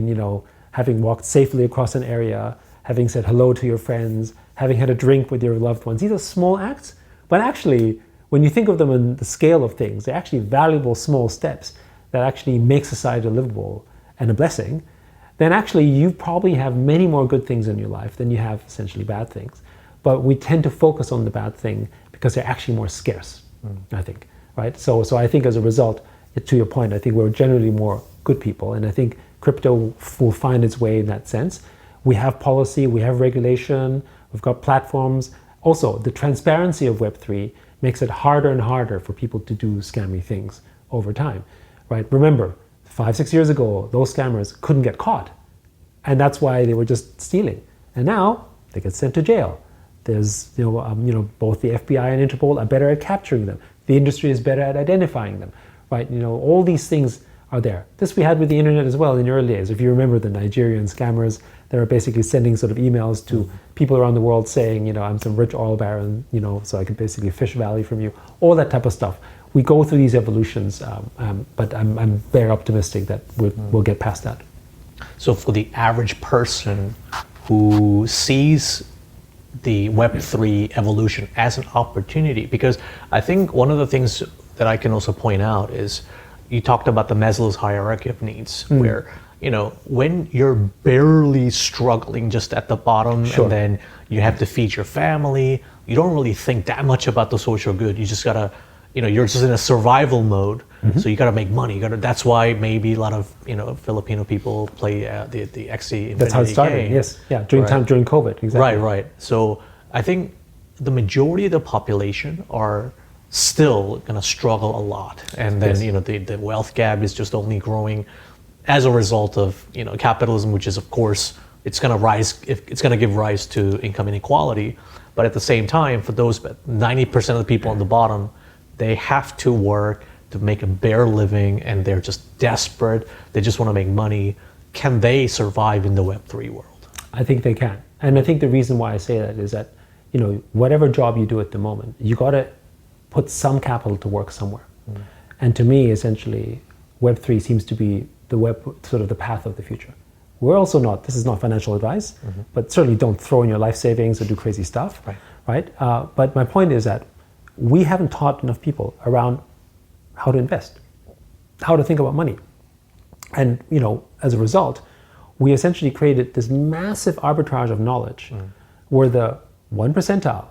having walked safely across an area, having said hello to your friends, having had a drink with your loved ones. These are small acts, but actually, when you think of them in the scale of things, they're actually valuable small steps that actually make society livable and a blessing. Then actually you probably have many more good things in your life than you have essentially bad things. But we tend to focus on the bad thing because they're actually more scarce, I think, right? So I think as a result, to your point, I think we're generally more good people, and I think crypto will find its way in that sense. We have policy, we have regulation, we've got platforms. Also, the transparency of Web3 makes it harder and harder for people to do scammy things over time, right? Remember, 5-6 years ago, those scammers couldn't get caught, and that's why they were just stealing. And now they get sent to jail. There's, both the FBI and Interpol are better at capturing them. The industry is better at identifying them, right? All these things are there. This we had with the internet as well in the early days. If you remember the Nigerian scammers that are basically sending sort of emails to people around the world saying, I'm some rich oil baron, so I can basically fish value from you, all that type of stuff. We go through these evolutions, but I'm very optimistic that we'll get past that. So for the average person who sees the Web3 evolution as an opportunity, because I think one of the things that I can also point out is you talked about the Maslow's hierarchy of needs, where when you're barely struggling just at the bottom, Sure. and then you have to feed your family, you don't really think that much about the social good. You just gotta, you're just in a survival mode, so you gotta make money. That's why maybe a lot of Filipino people play the Axie Infinity. That's how it started. Game. Yes, yeah, during COVID, exactly. Right. So I think the majority of the population are still going to struggle a lot, and then the wealth gap is just only growing as a result of capitalism, which is of course it's going to give rise to income inequality. But at the same time, for those 90% of the people on the bottom, they have to work to make a bare living, and they're just desperate. They just want to make money. Can they survive in the Web3 world? I think they can, and I think the reason why I say that is that whatever job you do at the moment, you got to put some capital to work somewhere. And to me, essentially, Web3 seems to be the path of the future. We're also not, this is not financial advice, but certainly don't throw in your life savings or do crazy stuff, right? But my point is that we haven't taught enough people around how to invest, how to think about money. And, as a result, we essentially created this massive arbitrage of knowledge where the 1 percentile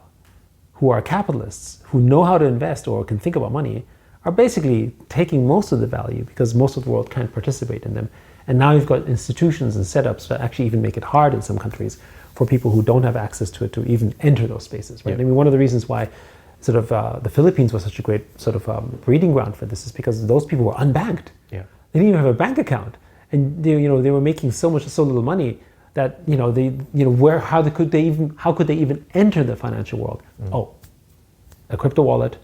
who are capitalists, who know how to invest or can think about money, are basically taking most of the value because most of the world can't participate in them. And now you've got institutions and setups that actually even make it hard in some countries for people who don't have access to it to even enter those spaces, right? I mean, one of the reasons why the Philippines was such a great breeding ground for this is because those people were unbanked. Yeah. They didn't even have a bank account, and they were making so little money that how could they even enter the financial world? Oh, a crypto wallet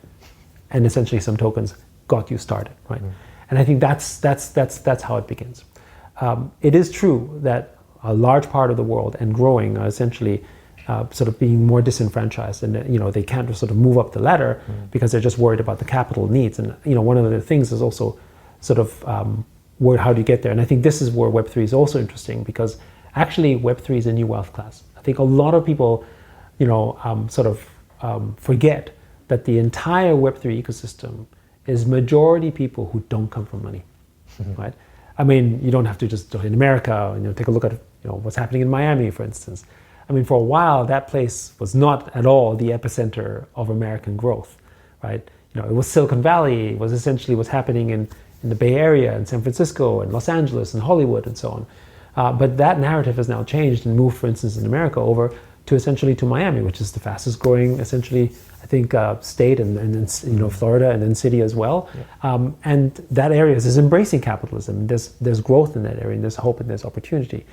and essentially some tokens got you started, right? And I think that's how it begins. It is true that a large part of the world and growing are essentially being more disenfranchised, and they can't move up the ladder because they're just worried about the capital needs. And one of the things is also how do you get there? And I think this is where Web3 is also interesting, because actually Web3 is a new wealth class. I think a lot of people forget that the entire Web3 ecosystem is majority people who don't come from money, right? I mean, you don't have to just in America, take a look at what's happening in Miami, for instance. I mean, for a while, that place was not at all the epicenter of American growth, right? You know, it was Silicon Valley. It was essentially what's happening in the Bay Area and San Francisco and Los Angeles and Hollywood and so on. But that narrative has now changed and moved, for instance, in America over to essentially to Miami, which is the fastest growing, essentially, I think, state, and then Florida, and then city as well. Yeah. And that area is embracing capitalism. There's growth in that area, and there's hope and there's opportunity.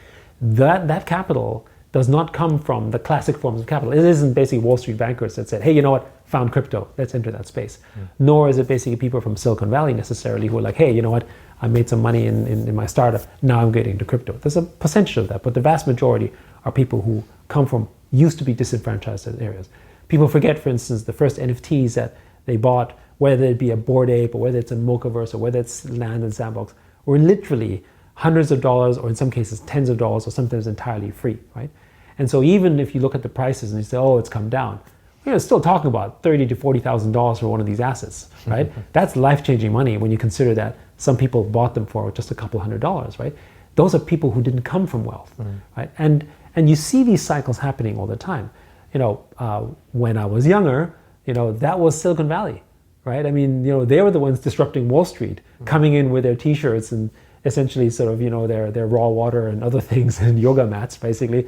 That capital does not come from the classic forms of capital. It isn't basically Wall Street bankers that said, hey, you know what, found crypto, let's enter that space. Nor is it basically people from Silicon Valley necessarily who are like, hey, you know what, I made some money in my startup, now I'm getting into crypto. There's a percentage of that, but the vast majority are people who come from used to be disenfranchised areas. People forget, for instance, the first NFTs that they bought, whether it be a Bored Ape or whether it's a Mochaverse or whether it's Land and Sandbox, were literally hundreds of dollars, or in some cases tens of dollars, or sometimes entirely free, right? And so even if you look at the prices and you say, oh, it's come down, we're still talking about $30,000 to $40,000 for one of these assets, right? That's life-changing money when you consider that some people bought them for just a couple $100s, right? Those are people who didn't come from wealth, right? And you see these cycles happening all the time. You know, when I was younger, you know, that was Silicon Valley, right? I mean, you know, they were the ones disrupting Wall Street, coming in with their T-shirts and essentially sort of, you know, their raw water and other things and yoga mats, basically,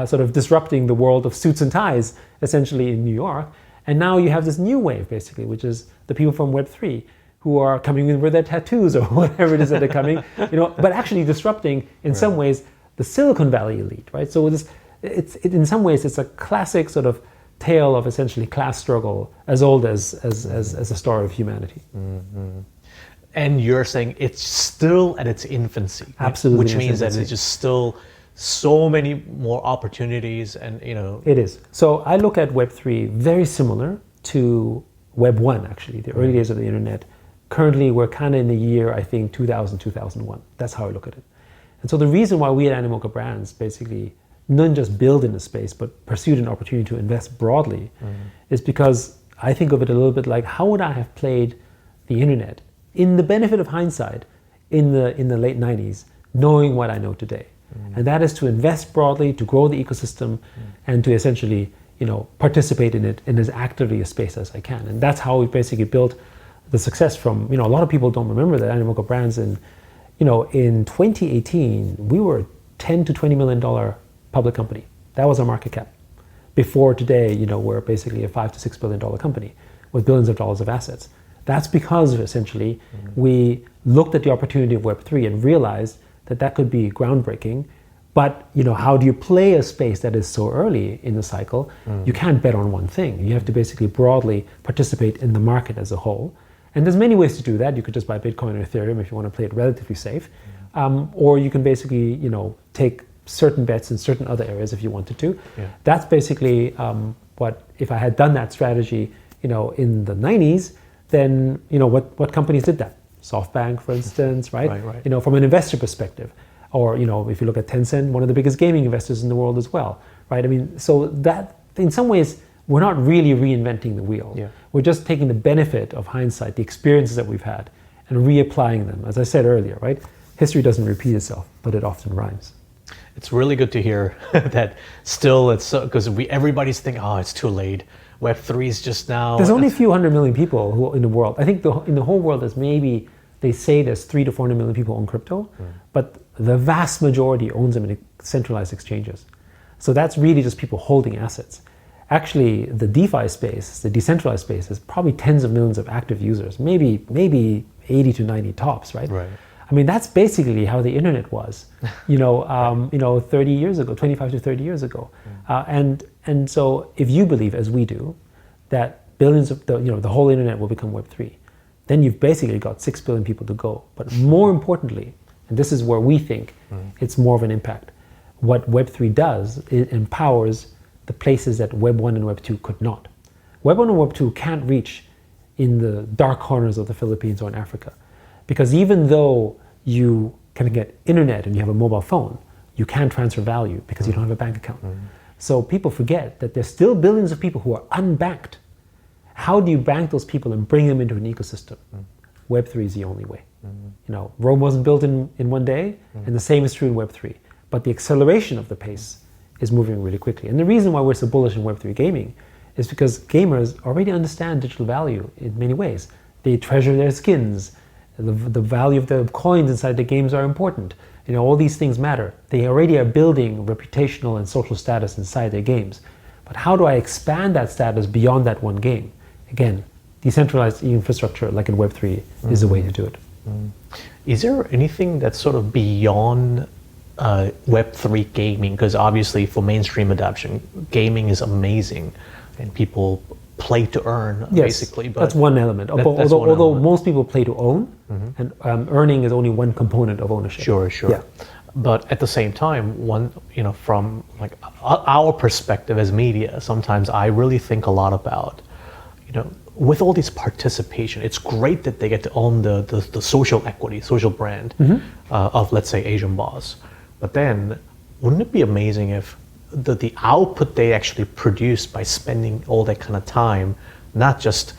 sort of disrupting the world of suits and ties, essentially in New York. And now you have this new wave, basically, which is the people from Web3 who are coming in with their tattoos or whatever it is that are coming, you know, but actually disrupting, in some ways, the Silicon Valley elite, right? So in some ways, it's a classic sort of tale of essentially class struggle as old as a story of humanity. And you're saying it's still at its infancy. Absolutely. Which means that there's just still so many more opportunities, and, you know. It is. So I look at Web3 very similar to Web 1, actually, the early days of the internet. Currently, we're kind of in the year, I think, 2000, 2001. That's how I look at it. And so the reason why we at Animoca Brands basically not just build in the space, but pursued an opportunity to invest broadly, is because I think of it a little bit like, how would I have played the internet in the benefit of hindsight in the late 90s, knowing what I know today? And that is to invest broadly, to grow the ecosystem, and to essentially, you know, participate in it in as actively a space as I can. And that's how we basically built the success from, you know, a lot of people don't remember that Animoca Brands in 2018, we were $10 to $20 million public company. That was our market cap. Before today, you know, we're basically a $5 to $6 billion company with billions of dollars of assets. That's because essentially we looked at the opportunity of Web3 and realized that could be groundbreaking. But, you know, how do you play a space that is so early in the cycle? You can't bet on one thing. You have to basically broadly participate in the market as a whole. And there's many ways to do that. You could just buy Bitcoin or Ethereum if you want to play it relatively safe. Or you can basically, you know, take certain bets in certain other areas if you wanted to. That's basically what, if I had done that strategy, you know, in the 90s, then, you know, what companies did that? SoftBank, for instance, right? You know, from an investor perspective. Or, you know, if you look at Tencent, one of the biggest gaming investors in the world as well, right? I mean, so that, in some ways, we're not really reinventing the wheel. We're just taking the benefit of hindsight, the experiences that we've had, and reapplying them. As I said earlier, right? History doesn't repeat itself, but it often rhymes. It's really good to hear that still it's so, because everybody's thinking, oh, it's too late. Web3 is just now. There's only a few 100 million people who in the world. I think in the whole world, there's maybe, they say there's 300 to 400 million people own crypto, but the vast majority owns them in centralized exchanges. So that's really just people holding assets. Actually, the DeFi space, the decentralized space, is probably tens of millions of active users, maybe 80 to 90 tops, right? I mean, that's basically how the internet was, 30 years ago, 25 to 30 years ago. And so if you believe, as we do, that billions of the whole internet will become Web3, then you've basically got 6 billion people to go. But more importantly, and this is where we think it's more of an impact, what Web3 does, it empowers the places that Web 1 and Web 2 could not. Web 1 and Web 2 can't reach in the dark corners of the Philippines or in Africa. Because even though you can get internet and you have a mobile phone, you can't transfer value because you don't have a bank account. So people forget that there's still billions of people who are unbanked. How do you bank those people and bring them into an ecosystem? Web3 is the only way. You know, Rome wasn't built in one day, and the same is true in Web3. But the acceleration of the pace is moving really quickly. And the reason why we're so bullish in Web3 gaming is because gamers already understand digital value in many ways. They treasure their skins. The value of the coins inside the games are important. All these things matter. They already are building reputational and social status inside their games. But how do I expand that status beyond that one game? Again, decentralized infrastructure like in Web3 is the way to do it. Is there anything that's sort of beyond Web3 gaming? Because obviously for mainstream adoption, gaming is amazing and people play to earn, basically. But that's one element. Although most people play to own, and earning is only one component of ownership. Sure. Yeah. But at the same time, from like our perspective as media, sometimes I really think a lot about, with all this participation, it's great that they get to own the social equity, social brand of, let's say, Asian Boss. But then, wouldn't it be amazing if the output they actually produce by spending all that kind of time, not just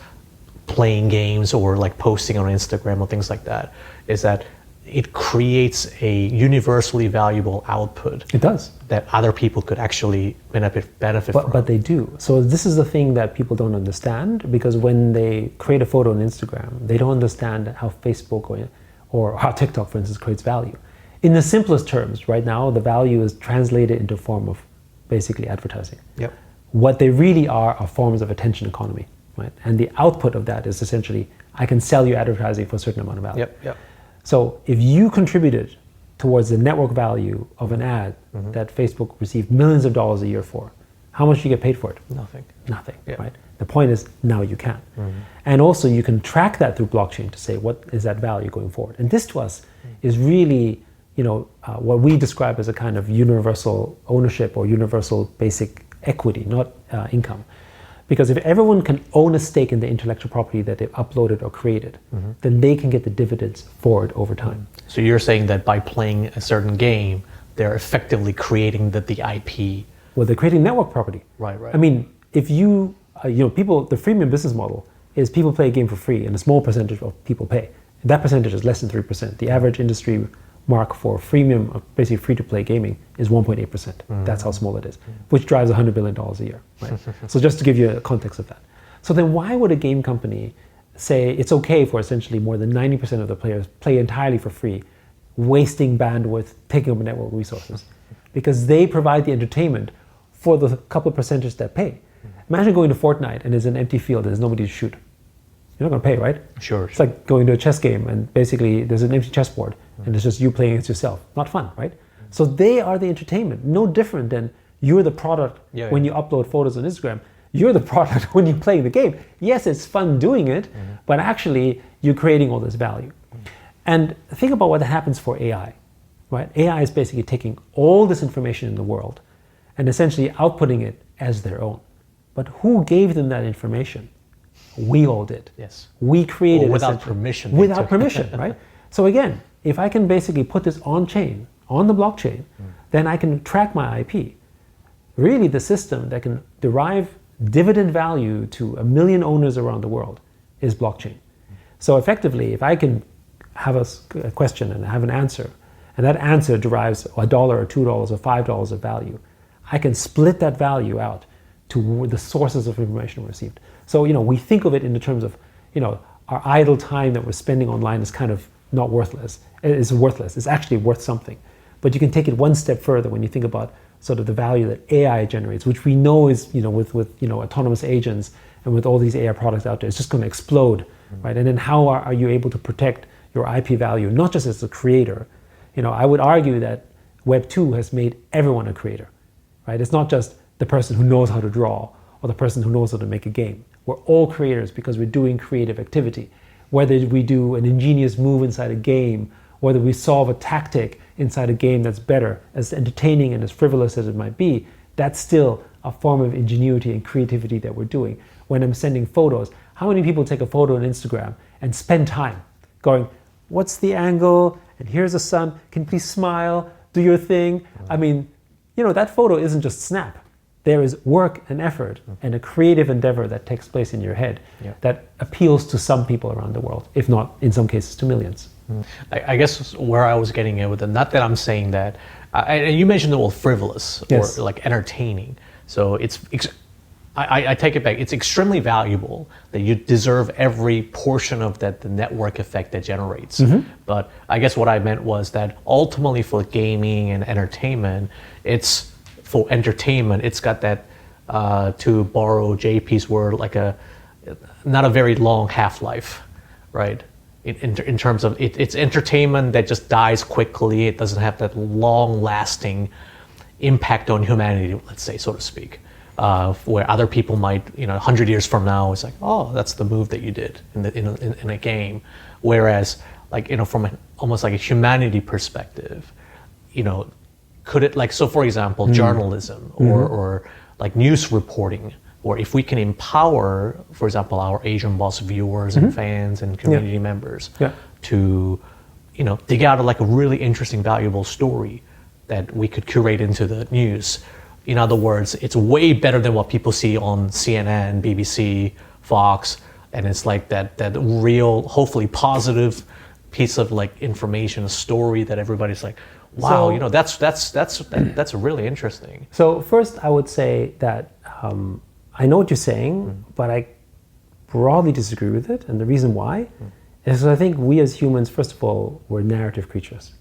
playing games or like posting on Instagram or things like that, is that it creates a universally valuable output. It does. That other people could actually benefit from. But they do. So this is the thing that people don't understand, because when they create a photo on Instagram, they don't understand how Facebook or how TikTok, for instance, creates value. In the simplest terms, right now, the value is translated into a form of basically advertising. Yep. What they really are forms of attention economy, right? And the output of that is essentially, I can sell you advertising for a certain amount of value. Yep. So if you contributed towards the network value of an ad that Facebook received millions of dollars a year for, how much do you get paid for it? Nothing, right? The point is, now you can. And also you can track that through blockchain to say, what is that value going forward? And this to us is really, what we describe as a kind of universal ownership or universal basic equity, not income. Because if everyone can own a stake in the intellectual property that they've uploaded or created, then they can get the dividends for it over time. So you're saying that by playing a certain game, they're effectively creating the IP. Well, they're creating network property. Right. I mean, if you, people, the freemium business model is people play a game for free and a small percentage of people pay. That percentage is less than 3%. The average industry mark for freemium, basically free-to-play gaming, is 1.8%. That's how small it is, which drives $100 billion a year. Right? So just to give you a context of that. So then why would a game company say it's okay for essentially more than 90% of the players play entirely for free, wasting bandwidth, taking up network resources? Because they provide the entertainment for the couple of percentage that pay. Imagine going to Fortnite and there's an empty field, there's nobody to shoot. You're not going to pay, right? Sure. It's like going to a chess game and basically there's an empty chessboard and it's just you playing against yourself. Not fun, right? So they are the entertainment, no different than you're the product when you upload photos on Instagram. You're the product when you're playing the game. Yes, it's fun doing it, but actually you're creating all this value. And think about what happens for AI, right? AI is basically taking all this information in the world and essentially outputting it as their own. But who gave them that information? We all did. Yes. We created it without permission. Without permission, right? So again, if I can basically put this on chain, on the blockchain, then I can track my IP. Really, the system that can derive dividend value to 1 million owners around the world is blockchain. So effectively, if I can have a question and have an answer, and that answer derives $1 or $2 or $5 of value, I can split that value out to the sources of information received. So, we think of it in the terms of, our idle time that we're spending online is kind of not worthless. It's worthless. It's actually worth something. But you can take it one step further when you think about sort of the value that AI generates, which we know is, with autonomous agents and with all these AI products out there, it's just going to explode, right? And then how are you able to protect your IP value, not just as a creator? I would argue that Web 2 has made everyone a creator, right? It's not just the person who knows how to draw or the person who knows how to make a game. We're all creators because we're doing creative activity. Whether we do an ingenious move inside a game, whether we solve a tactic inside a game that's better, as entertaining and as frivolous as it might be, that's still a form of ingenuity and creativity that we're doing. When I'm sending photos, how many people take a photo on Instagram and spend time going, what's the angle? And here's the sun. Can you please smile? Do your thing. I mean, that photo isn't just snap. there is work and effort and a creative endeavor that takes place in your head that appeals to some people around the world, if not, in some cases, to millions. I guess where I was getting at with it, not that I'm saying that, and you mentioned the word frivolous or like entertaining. So I take it back. It's extremely valuable that you deserve every portion of that, the network effect that generates. But I guess what I meant was that ultimately for gaming and entertainment, for entertainment, it's got that, to borrow JP's word, like not a very long half-life, right? In terms of it's entertainment that just dies quickly. It doesn't have that long-lasting impact on humanity, let's say, so to speak. Where other people might, 100 years from now, it's like, oh, that's the move that you did in a game. Whereas, like, from almost like a humanity perspective, could it, like, so for example, journalism or like news reporting, or if we can empower, for example, our Asian Boss viewers and fans and community members to, dig out like a really interesting, valuable story that we could curate into the news. In other words, it's way better than what people see on CNN, BBC, Fox, and it's like that real, hopefully positive piece of like information, a story that everybody's like, wow, So- that's really interesting. So first, I would say that I know what you're saying, but I broadly disagree with it. And the reason why is I think we as humans, first of all, we're narrative creatures.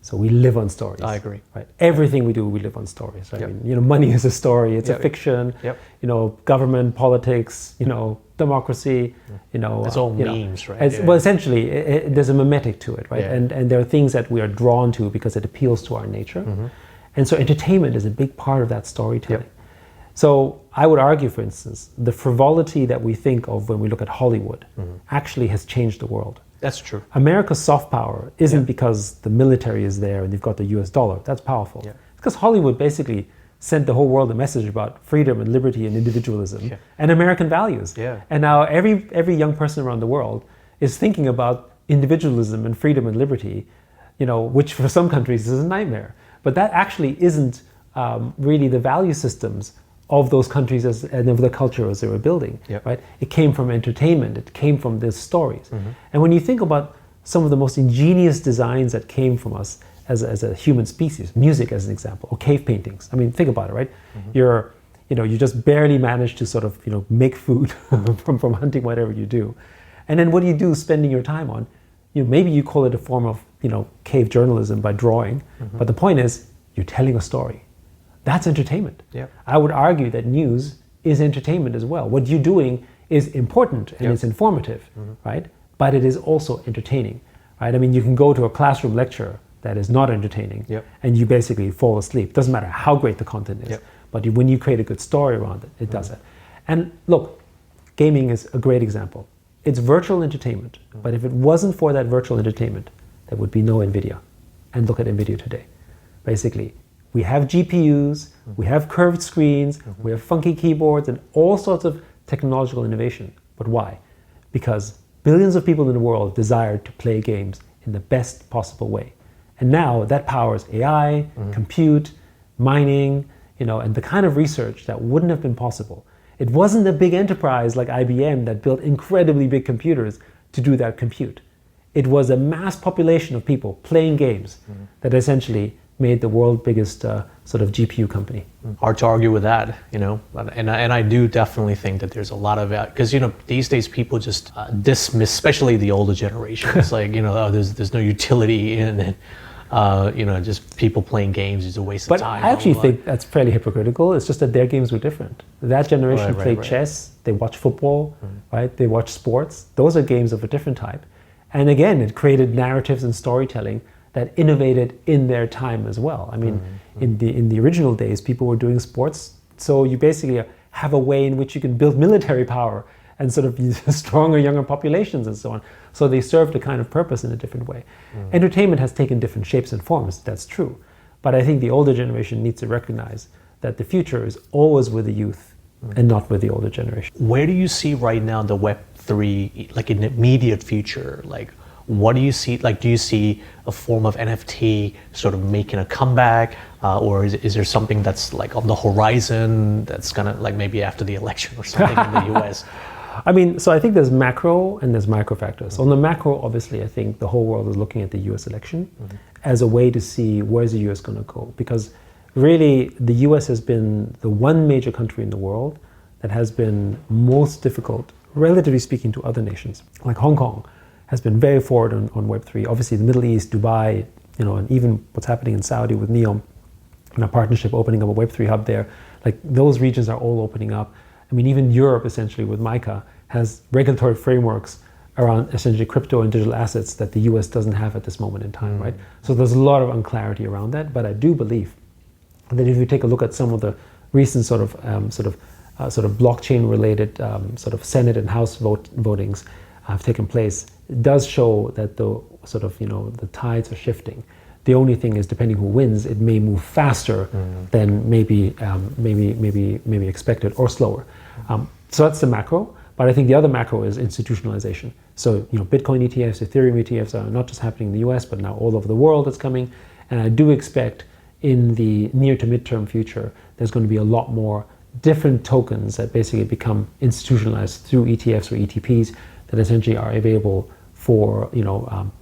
So we live on stories. I agree. Right? Everything we do, we live on stories. I mean, money is a story. It's a fiction. Government, politics. Democracy. It's all memes, right? Well, essentially, there's a mimetic to it, right? Yeah. And there are things that we are drawn to because it appeals to our nature. And so entertainment is a big part of that storytelling. So I would argue, for instance, the frivolity that we think of when we look at Hollywood actually has changed the world. That's true. America's soft power isn't because the military is there and they've got the US dollar. That's powerful. It's because Hollywood basically sent the whole world a message about freedom and liberty and individualism and American values. And now every young person around the world is thinking about individualism and freedom and liberty, which for some countries is a nightmare. But that actually isn't really the value systems of those countries and of the culture as they were building, right? It came from entertainment. It came from these stories. And when you think about some of the most ingenious designs that came from us as a human species, music as an example, or cave paintings. I mean, think about it, right? You just barely manage to sort of, make food from hunting whatever you do. And then what do you do spending your time on? Maybe you call it a form of, cave journalism by drawing. But the point is, you're telling a story. That's entertainment. I would argue that news is entertainment as well. What you're doing is important and it's informative, right? But it is also entertaining, right? I mean, you can go to a classroom lecture that is not entertaining and you basically fall asleep. Doesn't matter how great the content is, but when you create a good story around it, it does it. And look, gaming is a great example. It's virtual entertainment, but if it wasn't for that virtual entertainment, there would be no NVIDIA. And look at NVIDIA today. Basically, we have GPUs, we have curved screens, we have funky keyboards and all sorts of technological innovation. But why? Because billions of people in the world desire to play games in the best possible way. And now that powers AI, compute, mining, and the kind of research that wouldn't have been possible. It wasn't a big enterprise like IBM that built incredibly big computers to do that compute. It was a mass population of people playing games that essentially made the world's biggest sort of GPU company. Hard to argue with that, and I do definitely think that there's a lot of that, because these days people just dismiss, especially the older generation. It's like there's no utility in it. Just people playing games is a waste of time. But I actually think that's fairly hypocritical. It's just that their games were different. That generation played chess, they watched football, right? They watched sports. Those are games of a different type. And again, it created narratives and storytelling that innovated in their time as well. I mean, in the original days, people were doing sports, so you basically have a way in which you can build military power and sort of stronger, younger populations and so on. So they served a kind of purpose in a different way. Entertainment has taken different shapes and forms, that's true. But I think the older generation needs to recognize that the future is always with the youth and not with the older generation. Where do you see right now the Web3, like in the immediate future? Like, what do you see? Like, do you see a form of NFT sort of making a comeback, or is there something that's like on the horizon that's gonna, like, maybe after the election or something in the U.S.? I mean, so I think there's macro and there's micro factors. So on the macro, obviously, I think the whole world is looking at the US election as a way to see where's the US going to go. Because really, the US has been the one major country in the world that has been most difficult, relatively speaking, to other nations. Like Hong Kong has been very forward on Web3. Obviously, the Middle East, Dubai, and even what's happening in Saudi with NEOM and a partnership opening up a Web3 hub there. Like, those regions are all opening up. I mean, even Europe, essentially, with MICA, has regulatory frameworks around essentially crypto and digital assets that the US doesn't have at this moment in time, right? So there's a lot of unclarity around that, but I do believe that if you take a look at some of the recent sort of blockchain-related sort of Senate and House votings have taken place, it does show that the sort of the tides are shifting. The only thing is, depending who wins, it may move faster than maybe expected, or slower. So that's the macro. But I think the other macro is institutionalization. So Bitcoin ETFs, Ethereum ETFs are not just happening in the US, but now all over the world it's coming. And I do expect in the near to midterm future, there's going to be a lot more different tokens that basically become institutionalized through ETFs or ETPs that essentially are available for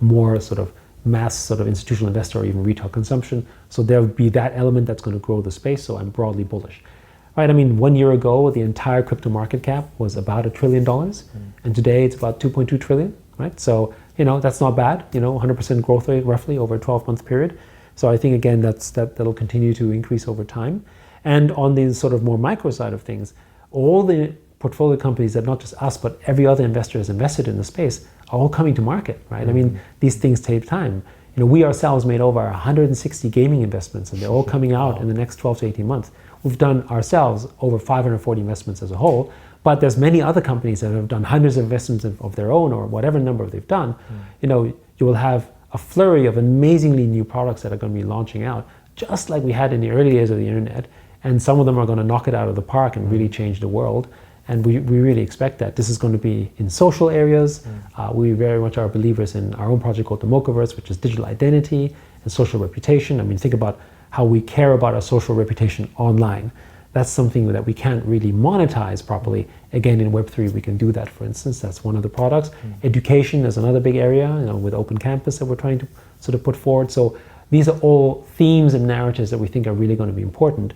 more sort of mass sort of institutional investor or even retail consumption. So there'll be that element that's going to grow the space. So I'm broadly bullish. Right, I mean, 1 year ago, the entire crypto market cap was about $1 trillion, and today it's about 2.2 trillion, right? So, that's not bad, 100% growth rate roughly over a 12-month period. So I think, again, that'll continue to increase over time. And on the sort of more micro side of things, all the portfolio companies that not just us, but every other investor has invested in the space are all coming to market, right? I mean, these things take time. We ourselves made over 160 gaming investments, and they're all coming out in the next 12 to 18 months. We've done ourselves over 540 investments as a whole, but there's many other companies that have done hundreds of investments of their own, or whatever number they've done. You will have a flurry of amazingly new products that are going to be launching out, just like we had in the early days of the internet, and some of them are going to knock it out of the park and really change the world. And we really expect that. This is going to be in social areas. We very much are believers in our own project called the Mochaverse, which is digital identity and social reputation. I mean, think about how we care about our social reputation online. That's something that we can't really monetize properly. Again, in Web3, we can do that, for instance. That's one of the products. Education is another big area, with Open Campus that we're trying to sort of put forward. So these are all themes and narratives that we think are really going to be important,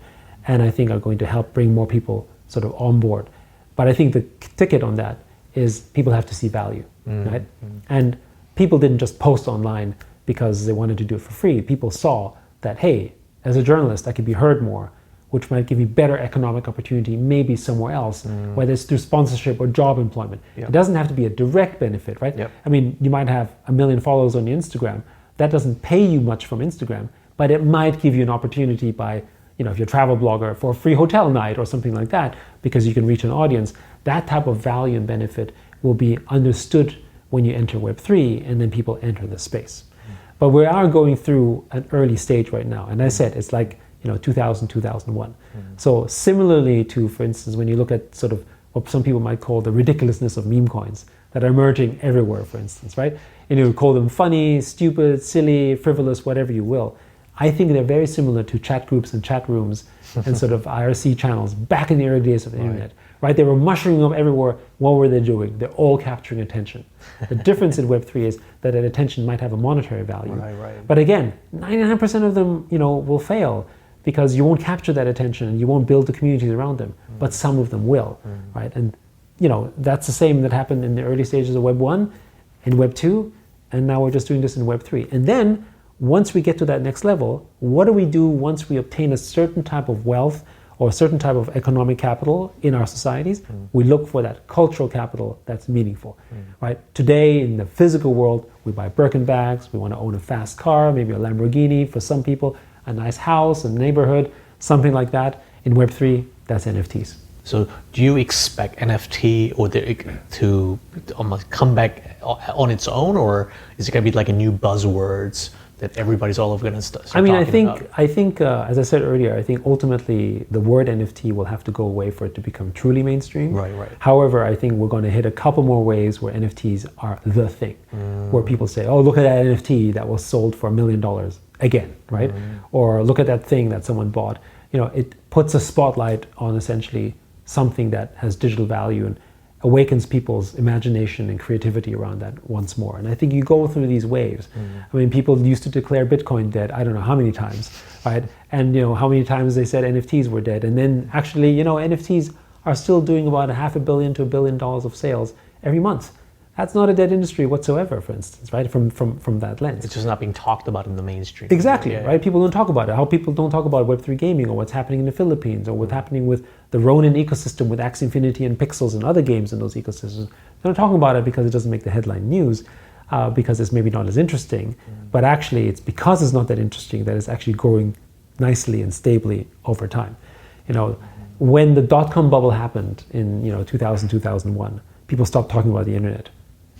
and I think are going to help bring more people sort of on board. But I think the ticket on that is people have to see value, right? And people didn't just post online because they wanted to do it for free. People saw that, hey, as a journalist, I could be heard more, which might give me better economic opportunity maybe somewhere else, whether it's through sponsorship or job employment. It doesn't have to be a direct benefit, right? I mean, you might have 1 million followers on your Instagram. That doesn't pay you much from Instagram, but it might give you an opportunity by, if you're a travel blogger, for a free hotel night or something like that, because you can reach an audience. That type of value and benefit will be understood when you enter Web3 and then people enter the space. But we are going through an early stage right now. And I said, it's like, 2000, 2001. So similarly to, for instance, when you look at sort of what some people might call the ridiculousness of meme coins that are emerging everywhere, for instance, right? And you would call them funny, stupid, silly, frivolous, whatever you will. I think they're very similar to chat groups and chat rooms and sort of IRC channels back in the early days of the internet, right? They were mushrooming up everywhere. What were they doing? They're all capturing attention. The difference in Web3 is that an attention might have a monetary value. But again, 99% of them, will fail because you won't capture that attention and you won't build the communities around them. But some of them will, right? And that's the same that happened in the early stages of Web 1 and Web 2, and now we're just doing this in Web 3. And then once we get to that next level, what do we do once we obtain a certain type of wealth or a certain type of economic capital in our societies? We look for that cultural capital that's meaningful, right? Today in the physical world, we buy Birkin bags, we want to own a fast car, maybe a Lamborghini for some people, a nice house, a neighborhood, something like that. In Web3, that's NFTs. So do you expect NFT to almost come back on its own, or is it going to be like a new buzzwords that everybody's all over going to start I mean, talking about? I think, as I said earlier, I think ultimately the word NFT will have to go away for it to become truly mainstream. Right. However, I think we're going to hit a couple more waves where NFTs are the thing, where people say, "Oh, look at that NFT that was sold for $1 million again," right? Or look at that thing that someone bought. It puts a spotlight on essentially something that has digital value and awakens people's imagination and creativity around that once more. And I think you go through these waves. I mean, people used to declare Bitcoin dead, I don't know how many times, right? And how many times they said NFTs were dead. And then actually, NFTs are still doing about $500 million to $1 billion of sales every month. That's not a dead industry whatsoever, for instance, right? From that lens. It's just not being talked about in the mainstream. Exactly, right? People don't talk about it. How people don't talk about Web3 gaming or what's happening in the Philippines or what's happening with the Ronin ecosystem with Axie Infinity and Pixels and other games in those ecosystems. They're not talking about it because it doesn't make the headline news, because it's maybe not as interesting. But actually, it's because it's not that interesting that it's actually growing nicely and stably over time. When the dot-com bubble happened in 2000, 2001, people stopped talking about the internet.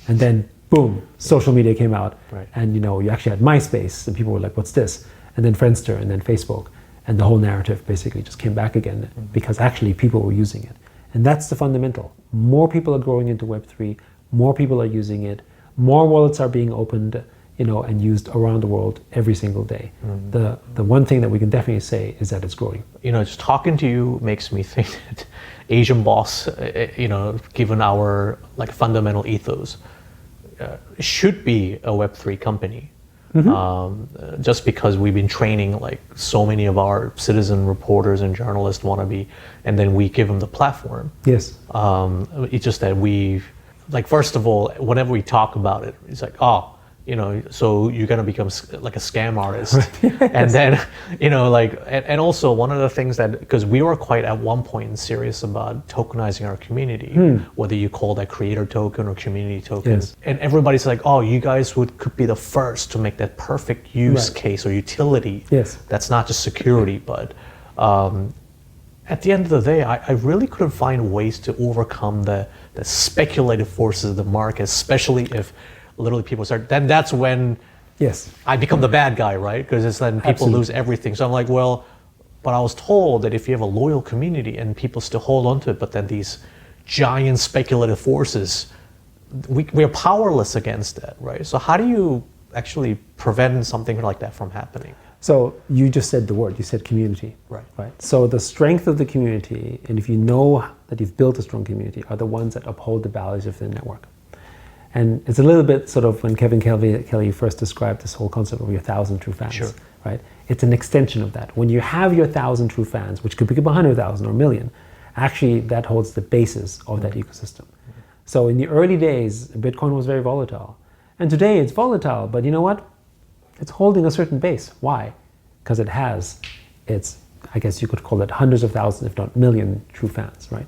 And then, boom, social media came out, right. And you actually had MySpace, and people were like, "What's this?" And then Friendster, and then Facebook, and the whole narrative basically just came back again because actually people were using it, and that's the fundamental. More people are growing into Web3, more people are using it, more wallets are being opened, and used around the world every single day. The one thing that we can definitely say is that it's growing. Just talking to you makes me think that Asian Boss, given our fundamental ethos, should be a Web3 company. Just because we've been training so many of our citizen reporters and journalists want to be, and then we give them the platform. Yes. It's just that first of all, whenever we talk about it, it's like, so you're going to become like a scam artist. Yes. And then, and also one of the things that, because we were quite at one point serious about tokenizing our community, whether you call that creator token or community token. Yes. And everybody's like, you guys could be the first to make that perfect use case or utility. Yes. That's not just security, but at the end of the day, I really couldn't find ways to overcome the speculative forces of the market, especially if literally people start, then that's when I become the bad guy, right? Because it's then people lose everything. So I'm like, well, but I was told that if you have a loyal community and people still hold on to it, but then these giant speculative forces, we are powerless against that, right? So how do you actually prevent something like that from happening? So you just said the word, you said community. Right. So the strength of the community, and if you know that you've built a strong community, are the ones that uphold the values of the network. And it's a little bit sort of when Kevin Kelly first described this whole concept of your 1,000 true fans, sure. Right? It's an extension of that. When you have your 1,000 true fans, which could become 100,000 or 1 million, actually that holds the basis of that ecosystem. So in the early days, Bitcoin was very volatile. And today it's volatile, but you know what? It's holding a certain base. Why? Because it has I guess you could call it hundreds of thousands, if not million true fans, right?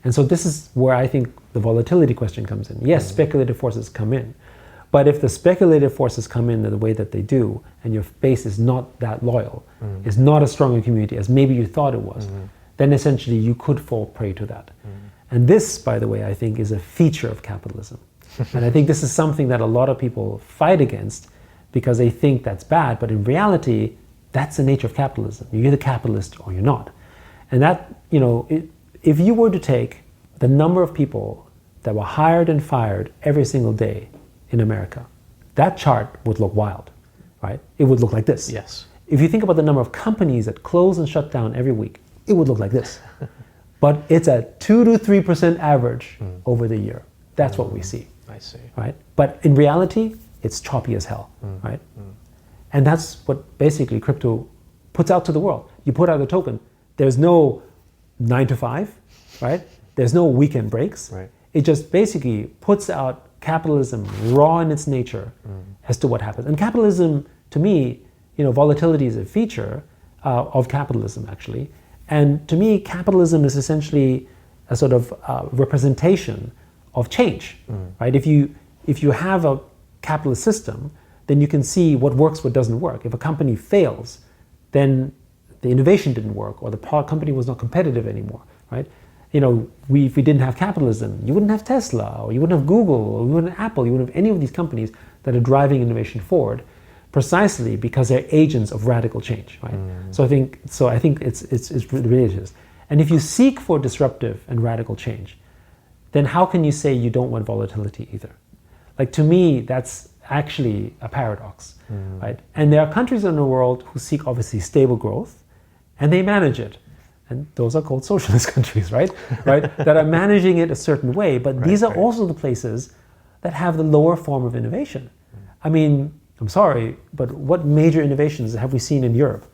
And so this is where I think the volatility question comes in. Yes, speculative forces come in, but if the speculative forces come in the way that they do, and your base is not that loyal, is not as strong a community as maybe you thought it was, then essentially you could fall prey to that. And this, by the way, I think is a feature of capitalism. And I think this is something that a lot of people fight against because they think that's bad, but in reality, that's the nature of capitalism. You're either capitalist or you're not. And that, if you were to take the number of people that were hired and fired every single day in America, that chart would look wild, right? It would look like this. Yes. If you think about the number of companies that close and shut down every week, it would look like this. But it's a 2 to 3% average over the year. That's what we see. I see. Right? But in reality, it's choppy as hell, right? And that's what basically crypto puts out to the world. You put out a token, there's no 9 to 5, right? There's no weekend breaks. Right. It just basically puts out capitalism raw in its nature as to what happens. And capitalism, to me, volatility is a feature of capitalism, actually. And to me, capitalism is essentially a sort of representation of change, right? If you have a capitalist system, then you can see what works, what doesn't work. If a company fails, then the innovation didn't work, or the company was not competitive anymore, right? If we didn't have capitalism, you wouldn't have Tesla, or you wouldn't have Google, or you wouldn't have Apple, you wouldn't have any of these companies that are driving innovation forward. precisely because they're agents of radical change, right? So I think it's really. And if you seek for disruptive and radical change, then how can you say you don't want volatility either? Like, to me, that's actually a paradox, right? And there are countries in the world who seek obviously stable growth, and they manage it. And those are called socialist countries, right? That are managing it a certain way. But these are also the places that have the lower form of innovation. I mean, I'm sorry, but what major innovations have we seen in Europe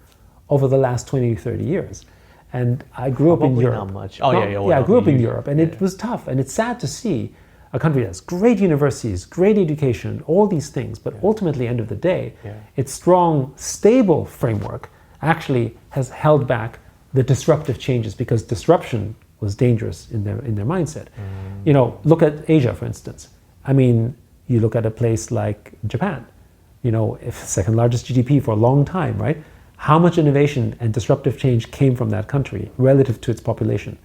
over the last 20, 30 years? And I grew up in Europe. Not much. I grew up in Europe, and it was tough. And it's sad to see a country that has great universities, great education, all these things, but ultimately, end of the day, its strong, stable framework actually has held back the disruptive changes, because disruption was dangerous in their mindset. You know, look at Asia, for instance. I mean, you look at a place like Japan, you know, second largest GDP for a long time, right? How much innovation and disruptive change came from that country relative to its population?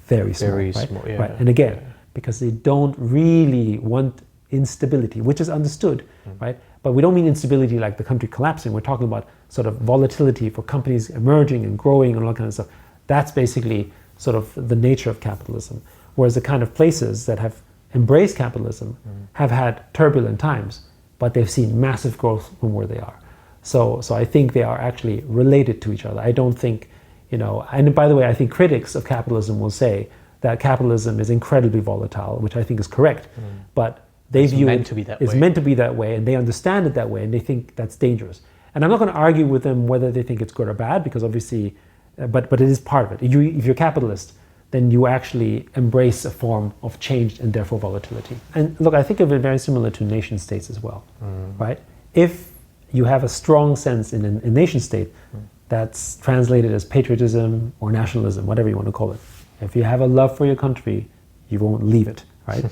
Very small. Very small, right? And again, because they don't really want instability, which is understood, right? But we don't mean instability like the country collapsing. We're talking about sort of volatility for companies emerging and growing and all that kind of stuff. That's basically sort of the nature of capitalism. Whereas the kind of places that have embraced capitalism have had turbulent times, but they've seen massive growth from where they are. So I think they are actually related to each other. I don't think, you know, and by the way, I think critics of capitalism will say that capitalism is incredibly volatile, which I think is correct, but they view it as meant to be that way, and they understand it that way, and they think that's dangerous. And I'm not going to argue with them whether they think it's good or bad, because obviously, but it is part of it. If you're a capitalist, then you actually embrace a form of change and therefore volatility. And look, I think of it very similar to nation states as well, right? If you have a strong sense in a nation state that's translated as patriotism or nationalism, whatever you want to call it. If you have a love for your country, you won't leave it, right?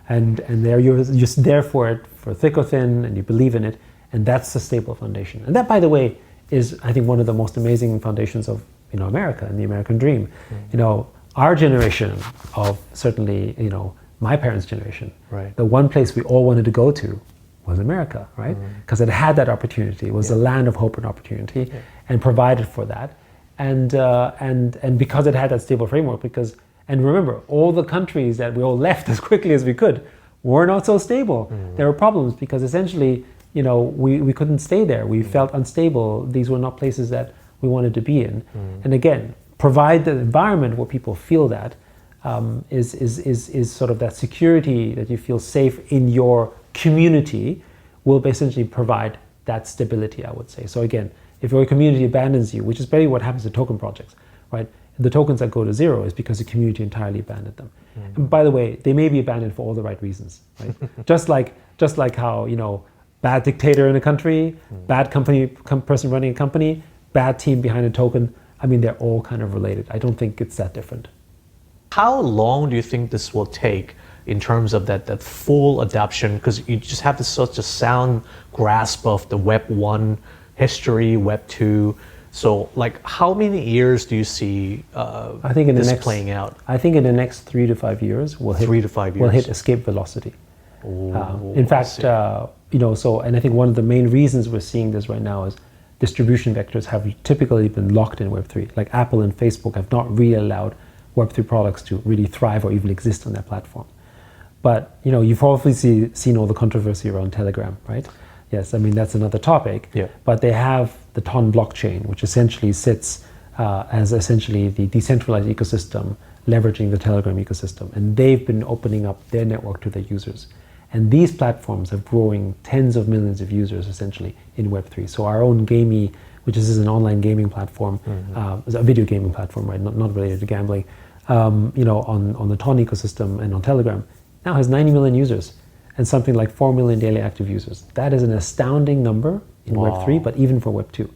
and there you're just there for it, for thick or thin, and you believe in it, and that's the stable foundation. And that, by the way, is, I think, one of the most amazing foundations of, you know, America and the American dream. You know, our generation of, certainly, you know, my parents' generation, the one place we all wanted to go to was America, right? Because it had that opportunity. It was a land of hope and opportunity, and provided for that. And because it had that stable framework, and remember, all the countries that we all left as quickly as we could were not so stable. There were problems because essentially, you know, we couldn't stay there. We felt unstable. These were not places that we wanted to be in. And again, provide the environment where people feel that is sort of that security, that you feel safe in your community, will essentially provide that stability, I would say. So again, if your community abandons you, which is very what happens to token projects, right? The tokens that go to zero is because the community entirely abandoned them. And by the way, they may be abandoned for all the right reasons, right? just like how, you know, bad dictator in a country, bad person running a company, bad team behind a token. I mean, they're all kind of related. I don't think it's that different. How long do you think this will take in terms of that full adoption? Because you just have such a sound grasp of the Web 1 history, Web 2. So, like, how many years do you see I think this playing out? I think in the next 3 to 5 years, we'll hit escape velocity. In fact, you know, and I think one of the main reasons we're seeing this right now is distribution vectors have typically been locked in Web3. Like Apple and Facebook have not really allowed Web3 products to really thrive or even exist on their platform. But, you know, you've probably seen all the controversy around Telegram, right? Yes, I mean, that's another topic. Yeah. But they have the TON blockchain, which essentially sits as essentially the decentralized ecosystem leveraging the Telegram ecosystem. And they've been opening up their network to their users. And these platforms are growing tens of millions of users essentially in Web3. So our own Gamey, which is an online gaming platform, is a video gaming platform, right? Not related to gambling. You know, on the TON ecosystem and on Telegram, now has 90 million users and something like 4 million daily active users. That is an astounding number in Web3, but even for Web2.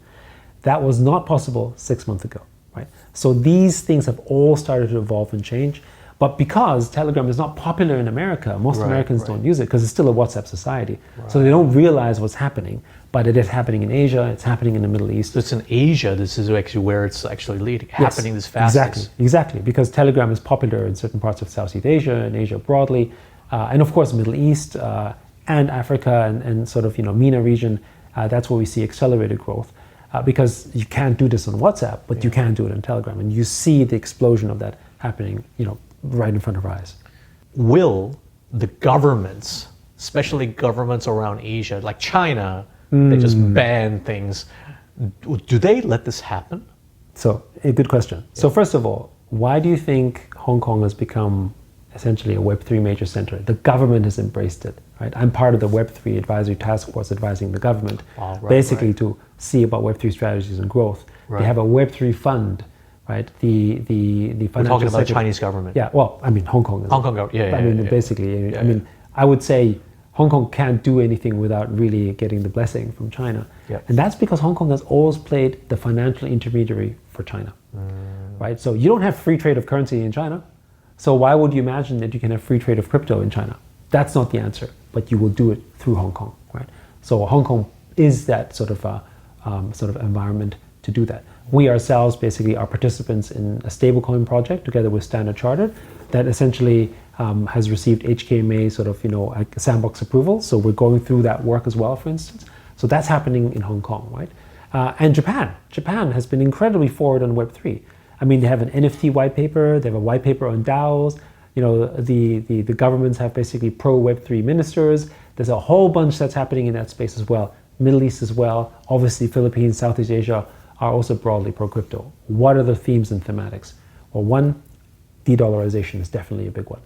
That was not possible 6 months ago, right? So these things have all started to evolve and change. But because Telegram is not popular in America, most Americans don't use it because it's still a WhatsApp society. So they don't realize what's happening. But it is happening in Asia, it's happening in the Middle East. So it's in Asia, this is actually where it's actually happening this fastest. Exactly, because Telegram is popular in certain parts of Southeast Asia and Asia broadly, and of course Middle East and Africa and sort of, you know, MENA region. That's where we see accelerated growth. Because you can't do this on WhatsApp, but you can do it on Telegram. And you see the explosion of that happening, right in front of our eyes. Will the governments, especially governments around Asia, like China, they just ban things, do they let this happen? So, a good question. Yeah. So first of all, why do you think Hong Kong has become essentially a Web3 major center? The government has embraced it, right? I'm part of the Web3 advisory task force advising the government, to see about Web3 strategies and growth. Right. They have a Web3 fund, right? The financial We're talking about the Chinese government. Yeah, well, I mean, Hong Kong is. Hong Kong government, basically, I would say Hong Kong can't do anything without really getting the blessing from China. Yep. And that's because Hong Kong has always played the financial intermediary for China, right? So you don't have free trade of currency in China. So why would you imagine that you can have free trade of crypto in China? That's not the answer, but you will do it through Hong Kong, right? So Hong Kong is that sort of environment to do that. We ourselves basically are participants in a stablecoin project together with Standard Chartered that essentially has received HKMA a sandbox approval. So we're going through that work as well, for instance. So that's happening in Hong Kong, right? And Japan has been incredibly forward on Web3. I mean, they have an NFT white paper, they have a white paper on DAOs, the governments have basically pro Web3 ministers. There's a whole bunch that's happening in that space as well. Middle East as well. Obviously, Philippines, Southeast Asia are also broadly pro crypto. What are the themes and thematics? Well, one, de-dollarization is definitely a big one.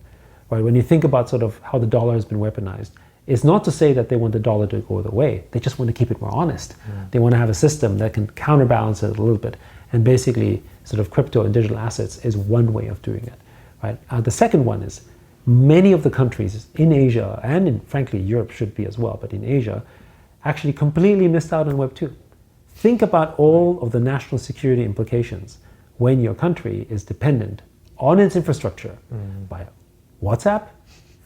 Right? When you think about sort of how the dollar has been weaponized, it's not to say that they want the dollar to go away. They just want to keep it more honest. They want to have a system that can counterbalance it a little bit. And basically, sort of crypto and digital assets is one way of doing it. Right? The second one is many of the countries in Asia, and frankly Europe should be as well, but in Asia, actually completely missed out on Web 2. Think about all of the national security implications when your country is dependent on its infrastructure by WhatsApp,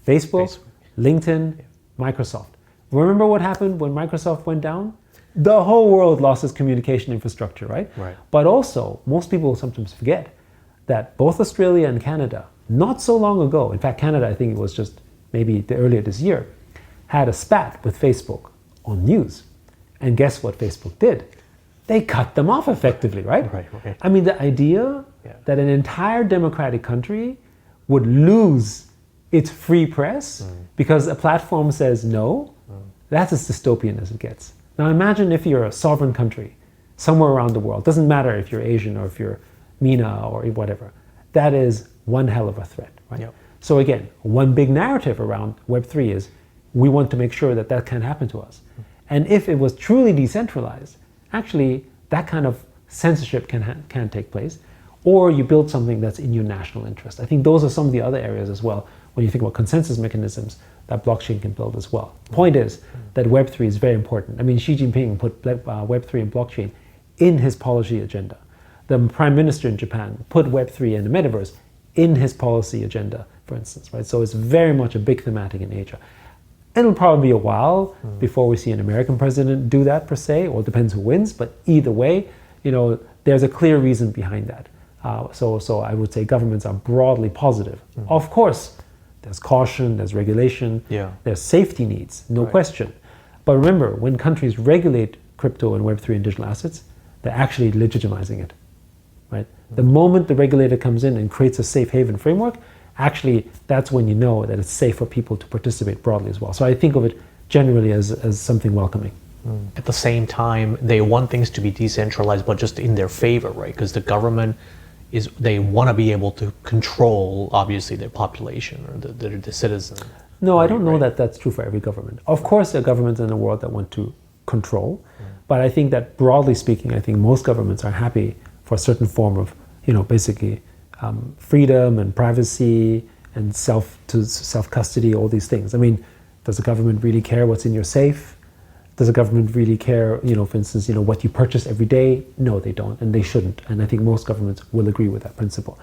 Facebook, LinkedIn, Microsoft. Remember what happened when Microsoft went down? The whole world lost its communication infrastructure, right? But also, most people sometimes forget that both Australia and Canada, not so long ago, in fact, Canada, I think it was just maybe earlier this year, had a spat with Facebook on news. And guess what Facebook did? They cut them off effectively, right? Right. I mean, the idea that an entire democratic country would lose its free press because a platform says no, that's as dystopian as it gets. Now imagine if you're a sovereign country somewhere around the world, doesn't matter if you're Asian or if you're MENA or whatever, that is one hell of a threat, right? Yep. So again, one big narrative around Web3 is we want to make sure that that can't happen to us. And if it was truly decentralized, actually that kind of censorship can take place, or you build something that's in your national interest. I think those are some of the other areas as well when you think about consensus mechanisms that blockchain can build as well. Point is that Web3 is very important. I mean, Xi Jinping put Web3 and blockchain in his policy agenda. The Prime Minister in Japan put Web3 and the metaverse in his policy agenda, for instance, right? So it's very much a big thematic in Asia. And it'll probably be a while before we see an American president do that per se, or it depends who wins, but either way, there's a clear reason behind that. So I would say governments are broadly positive. Of course, there's caution, there's regulation, there's safety needs, no question. But remember, when countries regulate crypto and Web3 and digital assets, they're actually legitimizing it, right? The moment the regulator comes in and creates a safe haven framework, actually that's when you know that it's safe for people to participate broadly as well. So I think of it generally as something welcoming. At the same time, they want things to be decentralized, but just in their favor, right? Because the government they want to be able to control, obviously, their population or the citizens. No, I don't know that that's true for every government. Of course, there are governments in the world that want to control, but I think that broadly speaking, I think most governments are happy for a certain form of, basically freedom and privacy and self-custody, all these things. I mean, does the government really care what's in your safe? Does the government really care, for instance, what you purchase every day? No, they don't, and they shouldn't. And I think most governments will agree with that principle.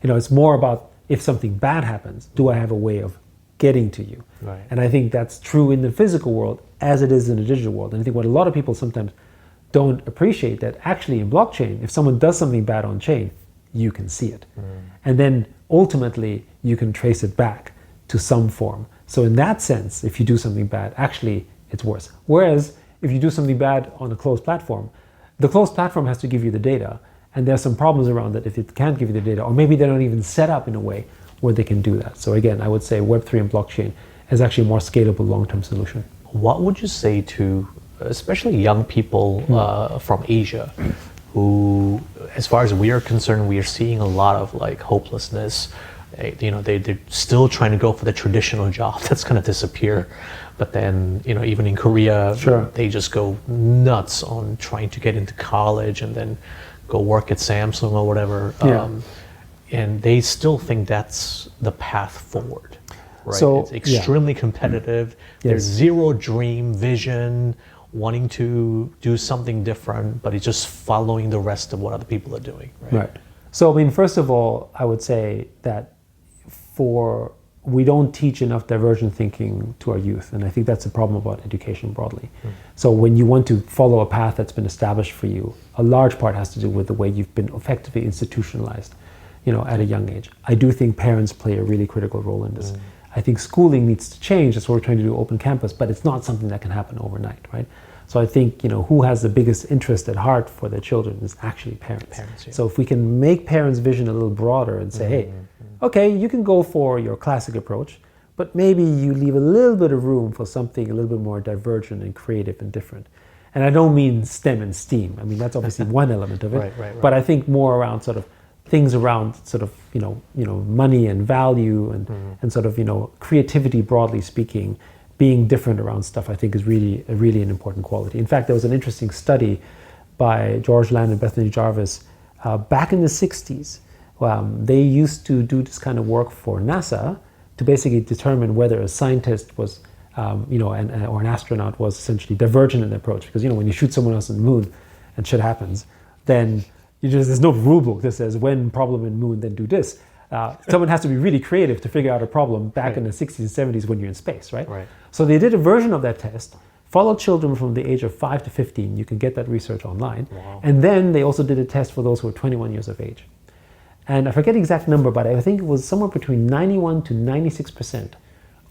It's more about if something bad happens, do I have a way of getting to you? Right. And I think that's true in the physical world as it is in the digital world. And I think what a lot of people sometimes don't appreciate that actually in blockchain, if someone does something bad on chain, you can see it. And then ultimately you can trace it back to some form. So in that sense, if you do something bad, actually it's worse. Whereas if you do something bad on a closed platform, the closed platform has to give you the data, and there's some problems around that if it can't give you the data, or maybe they're not even set up in a way where they can do that. So again, I would say Web3 and blockchain is actually a more scalable long-term solution. What would you say to, especially young people from Asia, who, as far as we are concerned, we are seeing a lot of like hopelessness. They're still trying to go for the traditional job that's going to disappear. But then, even in Korea, they just go nuts on trying to get into college and then go work at Samsung or whatever. And they still think that's the path forward. Right? So, it's extremely competitive. There's zero dream, vision, wanting to do something different, but it's just following the rest of what other people are doing. Right. So, first of all, I would say that we don't teach enough divergent thinking to our youth, and I think that's a problem about education broadly. So when you want to follow a path that's been established for you, a large part has to do with the way you've been effectively institutionalized, at a young age. I do think parents play a really critical role in this. I think schooling needs to change. That's what we're trying to do, open campus, but it's not something that can happen overnight, right? So I think, who has the biggest interest at heart for their children is actually parents. So if we can make parents' vision a little broader and say, hey, okay, you can go for your classic approach, but maybe you leave a little bit of room for something a little bit more divergent and creative and different. And I don't mean STEM and STEAM. I mean, that's obviously one element of it. Right. But I think more around sort of things around sort of, money and value and sort of, creativity, broadly speaking, being different around stuff, I think is really an important quality. In fact, there was an interesting study by George Land and Bethany Jarvis back in the 60s. They used to do this kind of work for NASA to basically determine whether a scientist was, or an astronaut was essentially divergent in approach. Because, when you shoot someone else on the moon and shit happens, then there's no rule book that says when problem in moon, then do this. Someone has to be really creative to figure out a problem back in the 60s and 70s when you're in space, right? So they did a version of that test, followed children from the age of 5 to 15. You can get that research online. Wow. And then they also did a test for those who were 21 years of age. And I forget the exact number, but I think it was somewhere between 91 to 96%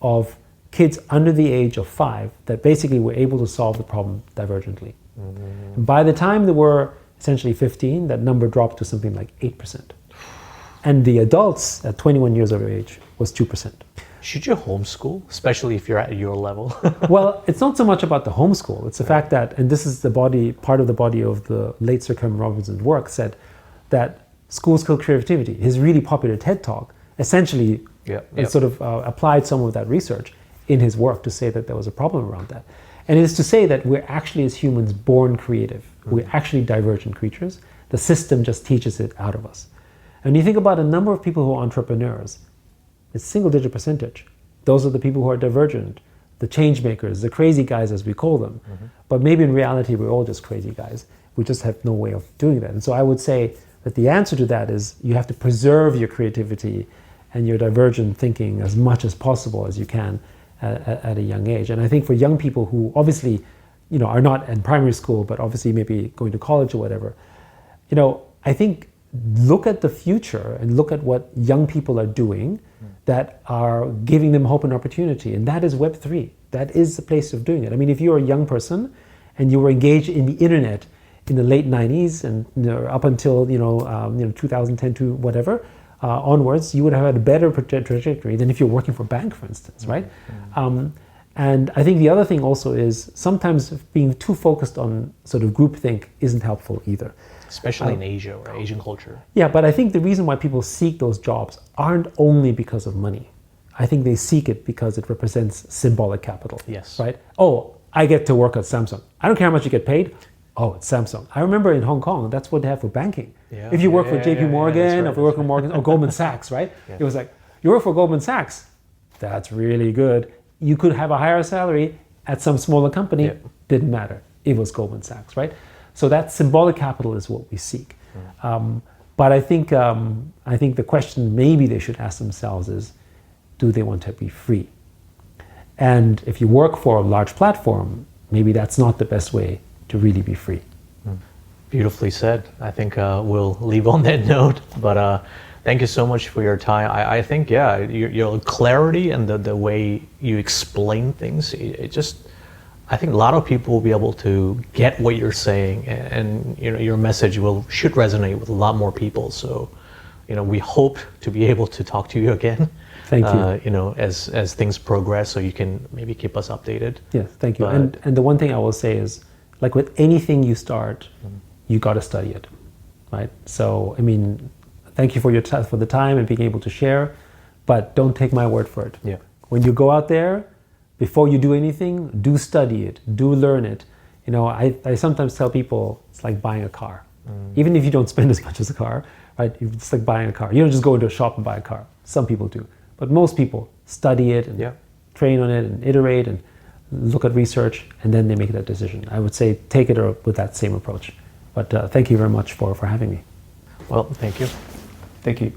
of kids under the age of 5 that basically were able to solve the problem divergently. And by the time they were essentially 15, that number dropped to something like 8%. And the adults at 21 years of age was 2%. Should you homeschool, especially if you're at your level? Well, it's not so much about the homeschool. It's the fact that, and this is part of the body of the late Sir Kevin Robinson's work, said that schools kill creativity. His really popular TED Talk essentially sort of applied some of that research in his work to say that there was a problem around that. And it is to say that we're actually, as humans, born creative. We're actually divergent creatures. The system just teaches it out of us. And you think about a number of people who are entrepreneurs, it's single-digit percentage. Those are the people who are divergent, the change makers, the crazy guys as we call them. But maybe in reality, we're all just crazy guys. We just have no way of doing that. And so I would say that the answer to that is you have to preserve your creativity and your divergent thinking as much as possible as you can at a young age. And I think for young people who obviously, are not in primary school, but obviously maybe going to college or whatever, I think look at the future and look at what young people are doing that are giving them hope and opportunity. And that is Web3. That is the place of doing it. I mean, if you're a young person and you were engaged in the internet in the late 90s and up until 2010 to whatever onwards, you would have had a better trajectory than if you're working for a bank, for instance, right? And I think the other thing also is sometimes being too focused on sort of groupthink isn't helpful either. Especially in Asia or Asian culture. Yeah, but I think the reason why people seek those jobs aren't only because of money. I think they seek it because it represents symbolic capital. Yes. Right? Oh, I get to work at Samsung. I don't care how much you get paid. Oh, it's Samsung. I remember in Hong Kong, that's what they have for banking. Yeah, if you work for JP Morgan, or if you work for Morgan, or Goldman Sachs, right? It was like, you work for Goldman Sachs. That's really good. You could have a higher salary at some smaller company. Didn't matter. It was Goldman Sachs, right? So that symbolic capital is what we seek. But I think the question maybe they should ask themselves is, do they want to be free? And if you work for a large platform, maybe that's not the best way to really be free. Beautifully said. I think we'll leave on that note. But thank you so much for your time. I think, your clarity and the way you explain things, it just I think a lot of people will be able to get what you're saying, and your message should resonate with a lot more people. So, we hope to be able to talk to you again. Thank you. As things progress, so you can maybe keep us updated. Yes, thank you. And the one thing I will say is, like with anything you start, you got to study it, right? So, I mean, thank you for the time and being able to share, but don't take my word for it. Yeah. When you go out there, before you do anything, do study it, do learn it. I sometimes tell people it's like buying a car. Even if you don't spend as much as a car, right? It's like buying a car. You don't just go into a shop and buy a car. Some people do. But most people study it and train on it and iterate and look at research, and then they make that decision. I would say take it with that same approach. But thank you very much for having me. Well, thank you. Thank you.